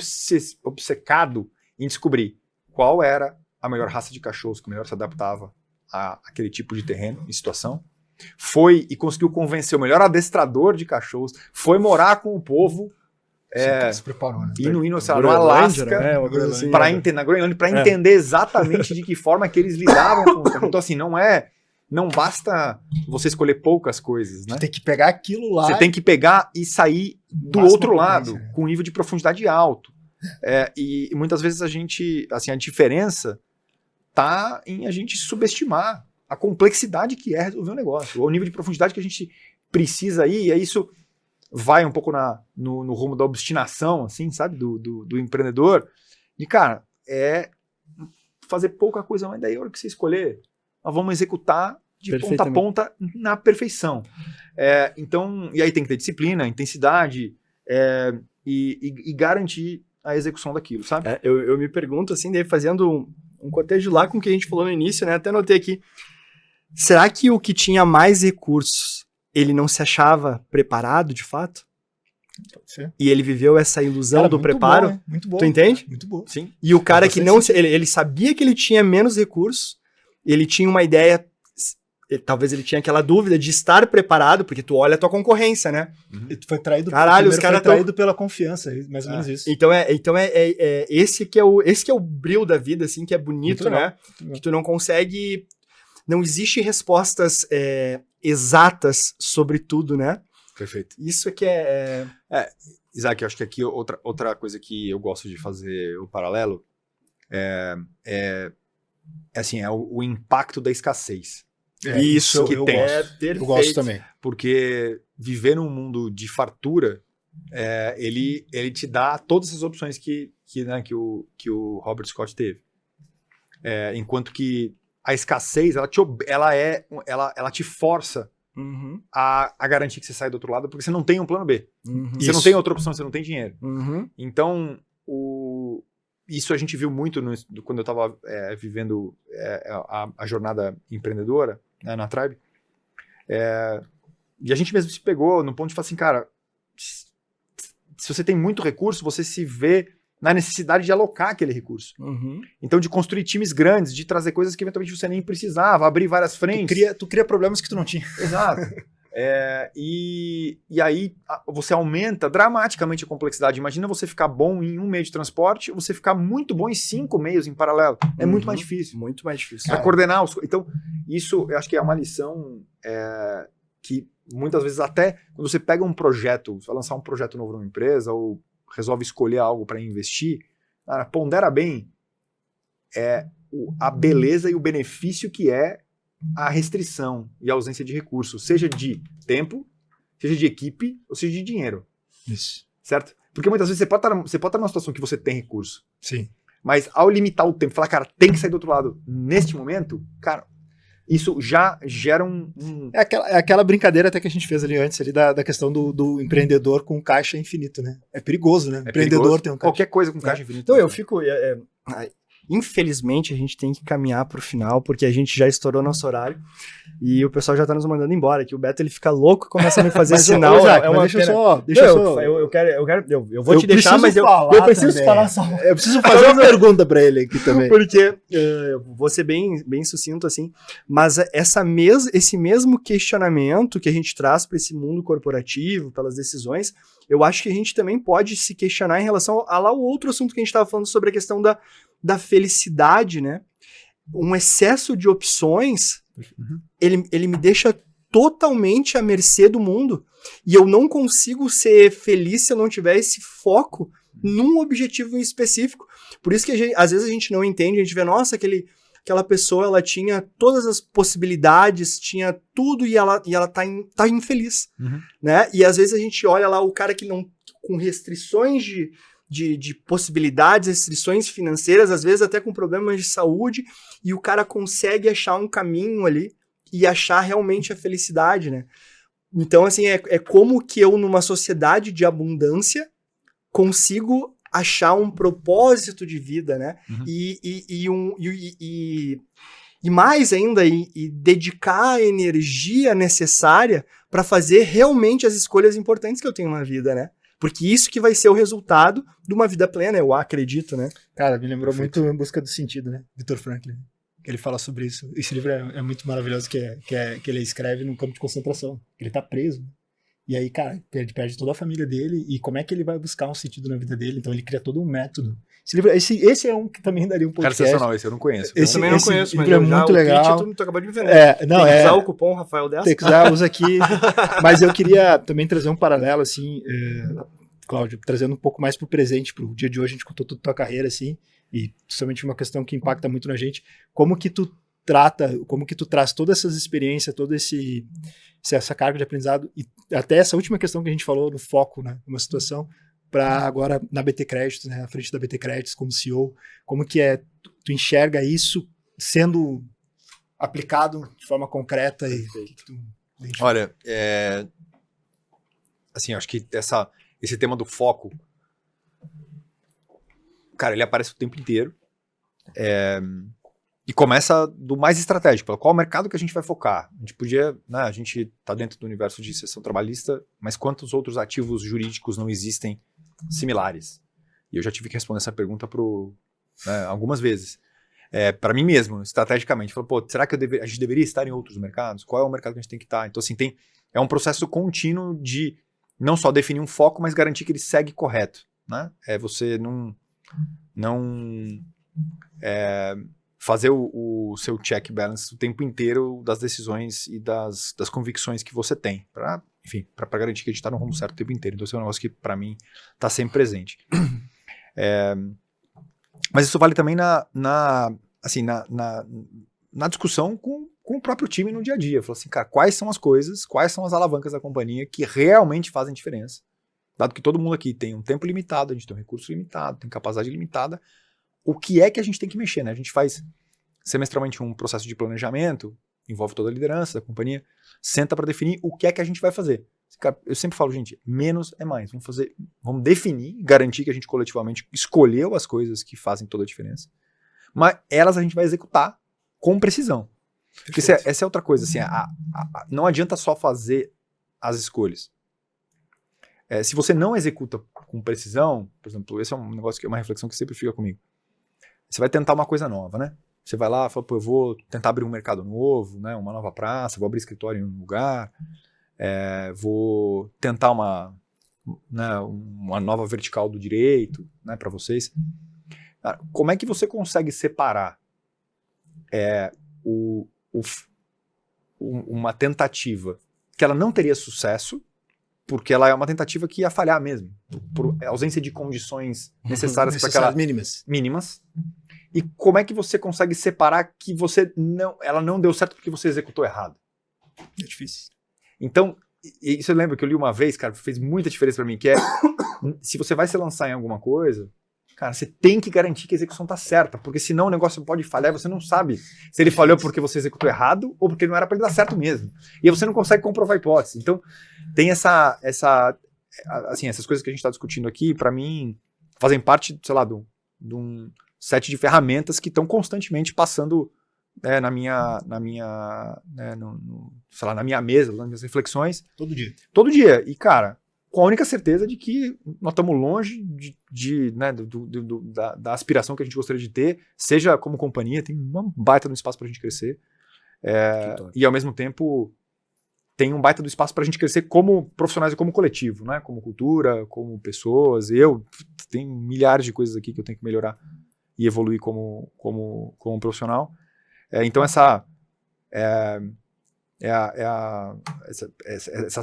obcecado em descobrir qual era a melhor raça de cachorros que melhor se adaptava àquele tipo de terreno e situação. Foi e conseguiu convencer o melhor adestrador de cachorros, foi morar com o povo, se preparou, né? no Alasca, para entender exatamente de que forma que eles lidavam com os cachorros. Então, assim, não basta você escolher poucas coisas, né? Você tem que pegar aquilo lá. Você tem que pegar e sair do outro lado, com um nível de profundidade alto. E muitas vezes a diferença tá em a gente subestimar a complexidade que é resolver um negócio, o nível de profundidade que a gente precisa ir, e aí isso vai um pouco no rumo da obstinação, assim, sabe, do empreendedor, e cara, fazer pouca coisa, mas daí a hora que você escolher, nós vamos executar de ponta a ponta na perfeição. Então, e aí tem que ter disciplina, intensidade, e garantir a execução daquilo, sabe? Eu me pergunto, assim, daí fazendo um cotejo lá com o que a gente falou no início, né? Até anotei aqui. Será que o que tinha mais recursos, ele não se achava preparado, de fato? Pode ser. E ele viveu essa ilusão do preparo? Boa, muito bom. Tu entende? Muito bom. Sim. E o cara que não... Ele sabia que ele tinha menos recursos, ele tinha uma ideia... Talvez ele tinha aquela dúvida de estar preparado, porque tu olha a tua concorrência, né? Ele foi traído, caralho, os caras traído pela confiança, mais ou menos isso. Então esse que é o brilho da vida, assim, que é bonito, né? Que tu não consegue... Não existe respostas exatas sobre tudo, né? Perfeito. Isso é que Isaac, eu acho que aqui outra coisa que eu gosto de fazer o paralelo é o impacto da escassez. Isso que tem. Eu gosto também. Porque viver num mundo de fartura, ele te dá todas as opções que o Robert Scott teve. Enquanto que a escassez, ela te força a garantir que você sai do outro lado, porque você não tem um plano B. Você não tem outra opção, você não tem dinheiro. Então, isso a gente viu muito quando eu estava vivendo a jornada empreendedora, né, na Tribe. E a gente mesmo se pegou no ponto de falar assim, cara, se você tem muito recurso, você se vê na necessidade de alocar aquele recurso. Uhum. Então, de construir times grandes, de trazer coisas que eventualmente você nem precisava, abrir várias frentes. Tu cria problemas que tu não tinha. Exato. E aí você aumenta dramaticamente a complexidade. Imagina você ficar bom em um meio de transporte, você ficar muito bom em 5 meios em paralelo. É muito mais difícil. Muito mais difícil. Pra coordenar os... Então, isso eu acho que é uma lição que muitas vezes até quando você pega um projeto, você vai lançar um projeto novo numa empresa ou resolve escolher algo para investir, cara, pondera bem a beleza e o benefício que é a restrição e a ausência de recursos, seja de tempo, seja de equipe ou seja de dinheiro. Isso. Certo? Porque muitas vezes você pode estar numa situação que você tem recurso, Sim. mas ao limitar o tempo, falar, cara, tem que sair do outro lado neste momento, cara, isso já gera É aquela brincadeira até que a gente fez ali antes, ali da questão do empreendedor com caixa infinito, né? É perigoso, né? Empreendedor perigoso. tem um caixa. Qualquer coisa com caixa infinito. Então, eu fico... infelizmente, a gente tem que caminhar pro final, porque a gente já estourou nosso horário e o pessoal já tá nos mandando embora, que o Beto, ele fica louco, começa a me fazer sinal. Eu vou te deixar, mas eu preciso falar só. Eu preciso fazer uma pergunta pra ele aqui também. Porque eu vou ser bem sucinto assim, mas esse mesmo questionamento que a gente traz para esse mundo corporativo, pelas decisões, eu acho que a gente também pode se questionar em relação a lá o outro assunto que a gente estava falando sobre a questão da felicidade, né? Um excesso de opções, ele me deixa totalmente à mercê do mundo e eu não consigo ser feliz se eu não tiver esse foco num objetivo em específico. Por isso que às vezes a gente não entende, a gente vê, nossa, aquela pessoa, ela tinha todas as possibilidades, tinha tudo e ela tá infeliz, né? E às vezes a gente olha lá o cara que não, com restrições de possibilidades, restrições financeiras, às vezes até com problemas de saúde, e o cara consegue achar um caminho ali e achar realmente a felicidade, né? Então, assim, é como que eu, numa sociedade de abundância, consigo achar um propósito de vida, né? E mais ainda, e dedicar a energia necessária para fazer realmente as escolhas importantes que eu tenho na vida, né? Porque isso que vai ser o resultado de uma vida plena, eu acredito, né? Cara, me lembrou muito Em Busca do Sentido, né? Viktor Frankl. Ele fala sobre isso. Esse livro é muito maravilhoso, que ele escreve num campo de concentração. Ele tá preso. E aí, cara, ele perde toda a família dele. E como é que ele vai buscar um sentido na vida dele? Então ele cria todo um método. Esse livro, esse é um que também daria um podcast. Cara, sensacional, esse eu não conheço. Esse também não conheço, mas é muito legal. Tu acabou de me vender. Tem que usar o cupom Rafael Dessa? Tem que usar, usa aqui. Mas eu queria também trazer um paralelo, assim, Cláudio, trazendo um pouco mais pro presente, pro dia de hoje. A gente contou toda a tua carreira, assim, e somente uma questão que impacta muito na gente. Como que tu traz todas essas experiências, essa carga de aprendizado, e até essa última questão que a gente falou, no foco, né, numa situação, para agora na BT Créditos, né, à frente da BT Créditos como CEO, como que tu enxerga isso sendo aplicado de forma concreta? Olha, assim, acho que esse tema do foco, cara, ele aparece o tempo inteiro, e começa do mais estratégico, qual é o mercado que a gente vai focar. A gente podia, né, a gente tá dentro do universo de seção trabalhista, mas quantos outros ativos jurídicos não existem similares? E eu já tive que responder essa pergunta algumas vezes. Para mim mesmo, estrategicamente. Será que a gente deveria estar em outros mercados? Qual é o mercado que a gente tem que estar? Então, assim, é um processo contínuo de não só definir um foco, mas garantir que ele segue correto, né? Você não fazer o seu check balance o tempo inteiro das decisões e das convicções que você tem, para garantir que a gente está no rumo certo o tempo inteiro. Então, isso é um negócio que, para mim, está sempre presente. Mas isso vale também na discussão com o próprio time no dia a dia. Falar assim, cara, quais são as alavancas da companhia que realmente fazem diferença? Dado que todo mundo aqui tem um tempo limitado, a gente tem um recurso limitado, tem capacidade limitada, o que é que a gente tem que mexer, né? A gente faz semestralmente um processo de planejamento, envolve toda a liderança da companhia, senta para definir o que é que a gente vai fazer. Cara, eu sempre falo, gente, menos é mais. Vamos definir, garantir que a gente coletivamente escolheu as coisas que fazem toda a diferença, mas elas a gente vai executar com precisão. Porque essa é outra coisa, assim, não adianta só fazer as escolhas. Se você não executa com precisão, por exemplo, esse é um negócio que é uma reflexão que sempre fica comigo. Você vai tentar uma coisa nova, né? Você vai lá e fala, pô, eu vou tentar abrir um mercado novo, né? Uma nova praça, vou abrir escritório em um lugar, vou tentar uma nova vertical do direito, né, para vocês. Como é que você consegue separar uma tentativa que ela não teria sucesso, porque ela é uma tentativa que ia falhar mesmo, por ausência de condições necessárias para aquela mínimas. E como é que você consegue separar que ela não deu certo porque você executou errado? É difícil. Então, isso eu lembro que eu li uma vez, cara, fez muita diferença para mim, que se você vai se lançar em alguma coisa, cara, você tem que garantir que a execução tá certa, porque senão o negócio pode falhar e você não sabe se ele falhou porque você executou errado ou porque não era para ele dar certo mesmo. E aí você não consegue comprovar a hipótese. Então, tem essas coisas que a gente está discutindo aqui, para mim, fazem parte, sei lá, de um set de ferramentas que estão constantemente passando na minha mesa, nas minhas reflexões. Todo dia. Todo dia. E, cara, com a única certeza de que nós estamos longe da aspiração que a gente gostaria de ter, seja como companhia, tem uma baita do espaço para a gente crescer, e ao mesmo tempo tem um baita do espaço para a gente crescer como profissionais e como coletivo, né? Como cultura, como pessoas. Eu tenho milhares de coisas aqui que eu tenho que melhorar e evoluir como profissional. Então essa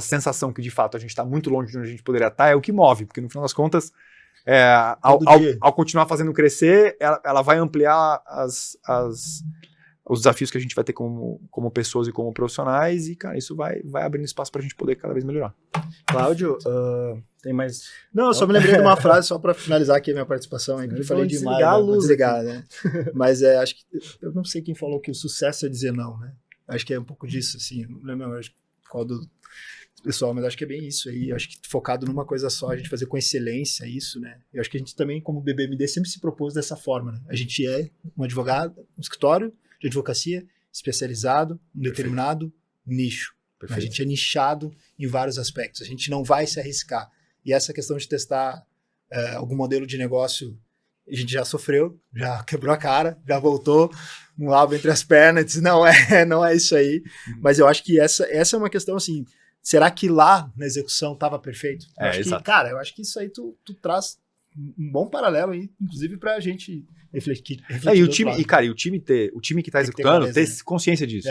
sensação que de fato a gente está muito longe de onde a gente poderia estar é o que move, porque no final das contas, ao continuar fazendo crescer, ela vai ampliar os desafios que a gente vai ter como pessoas e como profissionais, e, cara, isso vai abrindo espaço para a gente poder cada vez melhorar. Cláudio, tem mais... Não, eu só me lembrei de uma frase, só para finalizar aqui a minha participação, que eu falei demais, desligar a luz, desligar, né? Mas acho que, eu não sei quem falou que o sucesso é dizer não, né? Acho que é um pouco disso, assim, não lembro qual do pessoal, mas acho que é bem isso aí, acho que focado numa coisa só, a gente fazer com excelência isso, né? Eu acho que a gente também, como BBMD, sempre se propôs dessa forma, né? A gente é um advogado, um escritório de advocacia especializado em determinado nicho. Perfeito. A gente é nichado em vários aspectos, a gente não vai se arriscar. E essa questão de testar algum modelo de negócio, a gente já sofreu, já quebrou a cara, já voltou, um rabo entre as pernas, disse, não é isso aí. Mas eu acho que essa é uma questão assim, será que lá na execução estava perfeito? Eu acho que isso aí tu traz um bom paralelo aí, inclusive pra gente refletir. E o time que tá executando ter consciência disso.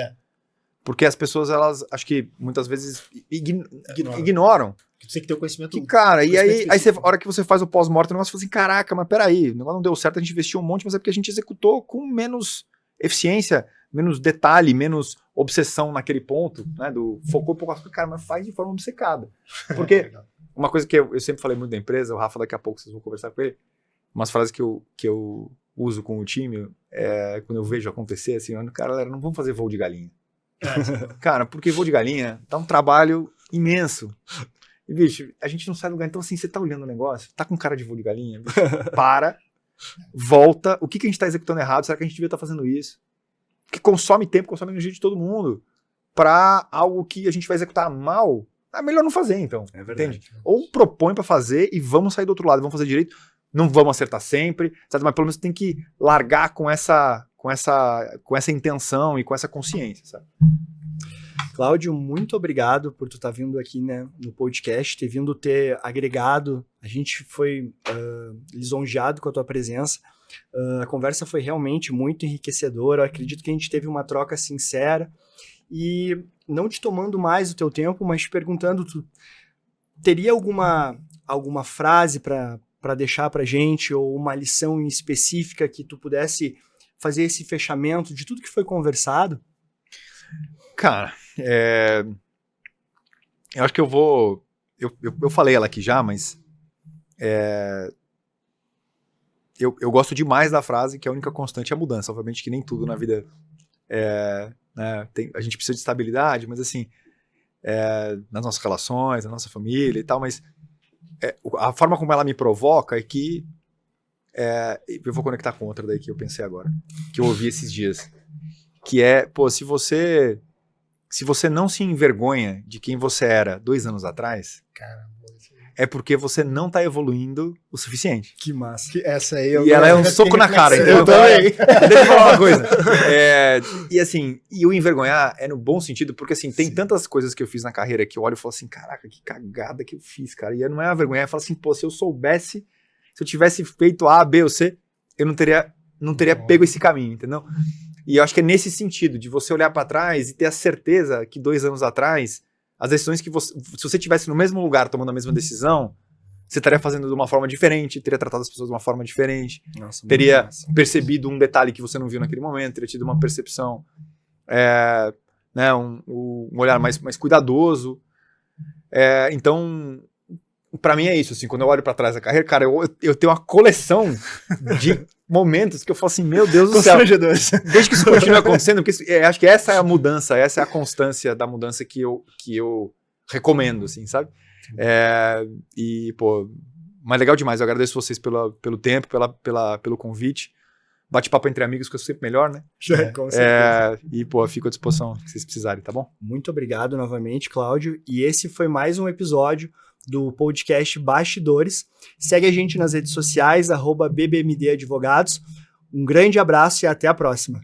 Porque as pessoas, elas, acho que muitas vezes ignoram. Você tem que ter o conhecimento. E aí a hora que você faz o pós-mortem, o negócio fala assim, caraca, mas peraí, o negócio não deu certo, a gente investiu um monte, mas é porque a gente executou com menos eficiência, menos detalhe, menos obsessão naquele ponto, né, focou um pouco, cara, mas faz de forma obcecada. Porque uma coisa que eu sempre falei muito da empresa, o Rafa daqui a pouco vocês vão conversar com ele, umas frases que eu uso com o time, quando eu vejo acontecer, assim, galera, não vamos fazer voo de galinha. Cara, porque voo de galinha dá um trabalho imenso. E, bicho, a gente não sai do lugar. Então, assim, você tá olhando o negócio, tá com cara de voo de galinha, bicho, volta. O que a gente tá executando errado? Será que a gente devia estar fazendo isso? Porque consome tempo, consome energia de todo mundo pra algo que a gente vai executar mal. É melhor não fazer, então. É verdade. Entende? Ou propõe pra fazer e vamos sair do outro lado, vamos fazer direito. Não vamos acertar sempre, sabe? Mas pelo menos tem que largar com essa intenção e com essa consciência, sabe? Cláudio, muito obrigado por tu estar vindo aqui, né, no podcast, ter agregado. A gente foi lisonjeado com a tua presença. A conversa foi realmente muito enriquecedora. Eu acredito que a gente teve uma troca sincera. E não te tomando mais o teu tempo, mas te perguntando, tu teria alguma frase para deixar pra gente, ou uma lição específica que tu pudesse fazer esse fechamento de tudo que foi conversado? Cara, eu acho que eu vou... Eu falei ela aqui já, mas eu gosto demais da frase que a única constante é a mudança. Obviamente que nem tudo na vida né, a gente precisa de estabilidade, mas assim, nas nossas relações, na nossa família e tal, mas a forma como ela me provoca é que eu vou conectar com outra daí que eu pensei agora, que eu ouvi esses dias, que é, pô, se você não se envergonha de quem você era 2 anos atrás, é porque você não tá evoluindo o suficiente. Que massa. Essa aí E ela é um soco na cara. Então, Eu também. deixa eu falar uma coisa. E assim, e o envergonhar é no bom sentido, porque assim, tem tantas coisas que eu fiz na carreira que eu olho e falo assim, caraca, que cagada que eu fiz, cara. E não é uma vergonha, eu falo assim, pô, se eu soubesse, se eu tivesse feito A, B ou C, eu não teria pego esse caminho, entendeu? E eu acho que é nesse sentido, de você olhar pra trás e ter a certeza que 2 anos atrás, as decisões que você, se você estivesse no mesmo lugar tomando a mesma decisão, você estaria fazendo de uma forma diferente, teria tratado as pessoas de uma forma diferente, Nossa, teria percebido um detalhe que você não viu naquele momento, teria tido uma percepção, né, um olhar mais cuidadoso. Então, pra mim é isso, assim, quando eu olho pra trás da carreira, cara, eu tenho uma coleção de momentos que eu falo assim, meu Deus do céu, desde que isso continue acontecendo, porque acho que essa é a mudança, essa é a constância da mudança que eu recomendo, assim, sabe? E, pô, mas legal demais, eu agradeço vocês pelo tempo, pelo convite. Bate-papo entre amigos, que é sempre melhor, né? Com certeza. E, pô, fico à disposição se vocês precisarem, tá bom? Muito obrigado novamente, Cláudio. E esse foi mais um episódio do podcast Bastidores. Segue a gente nas redes sociais, @BBMD Advogados. Um grande abraço e até a próxima.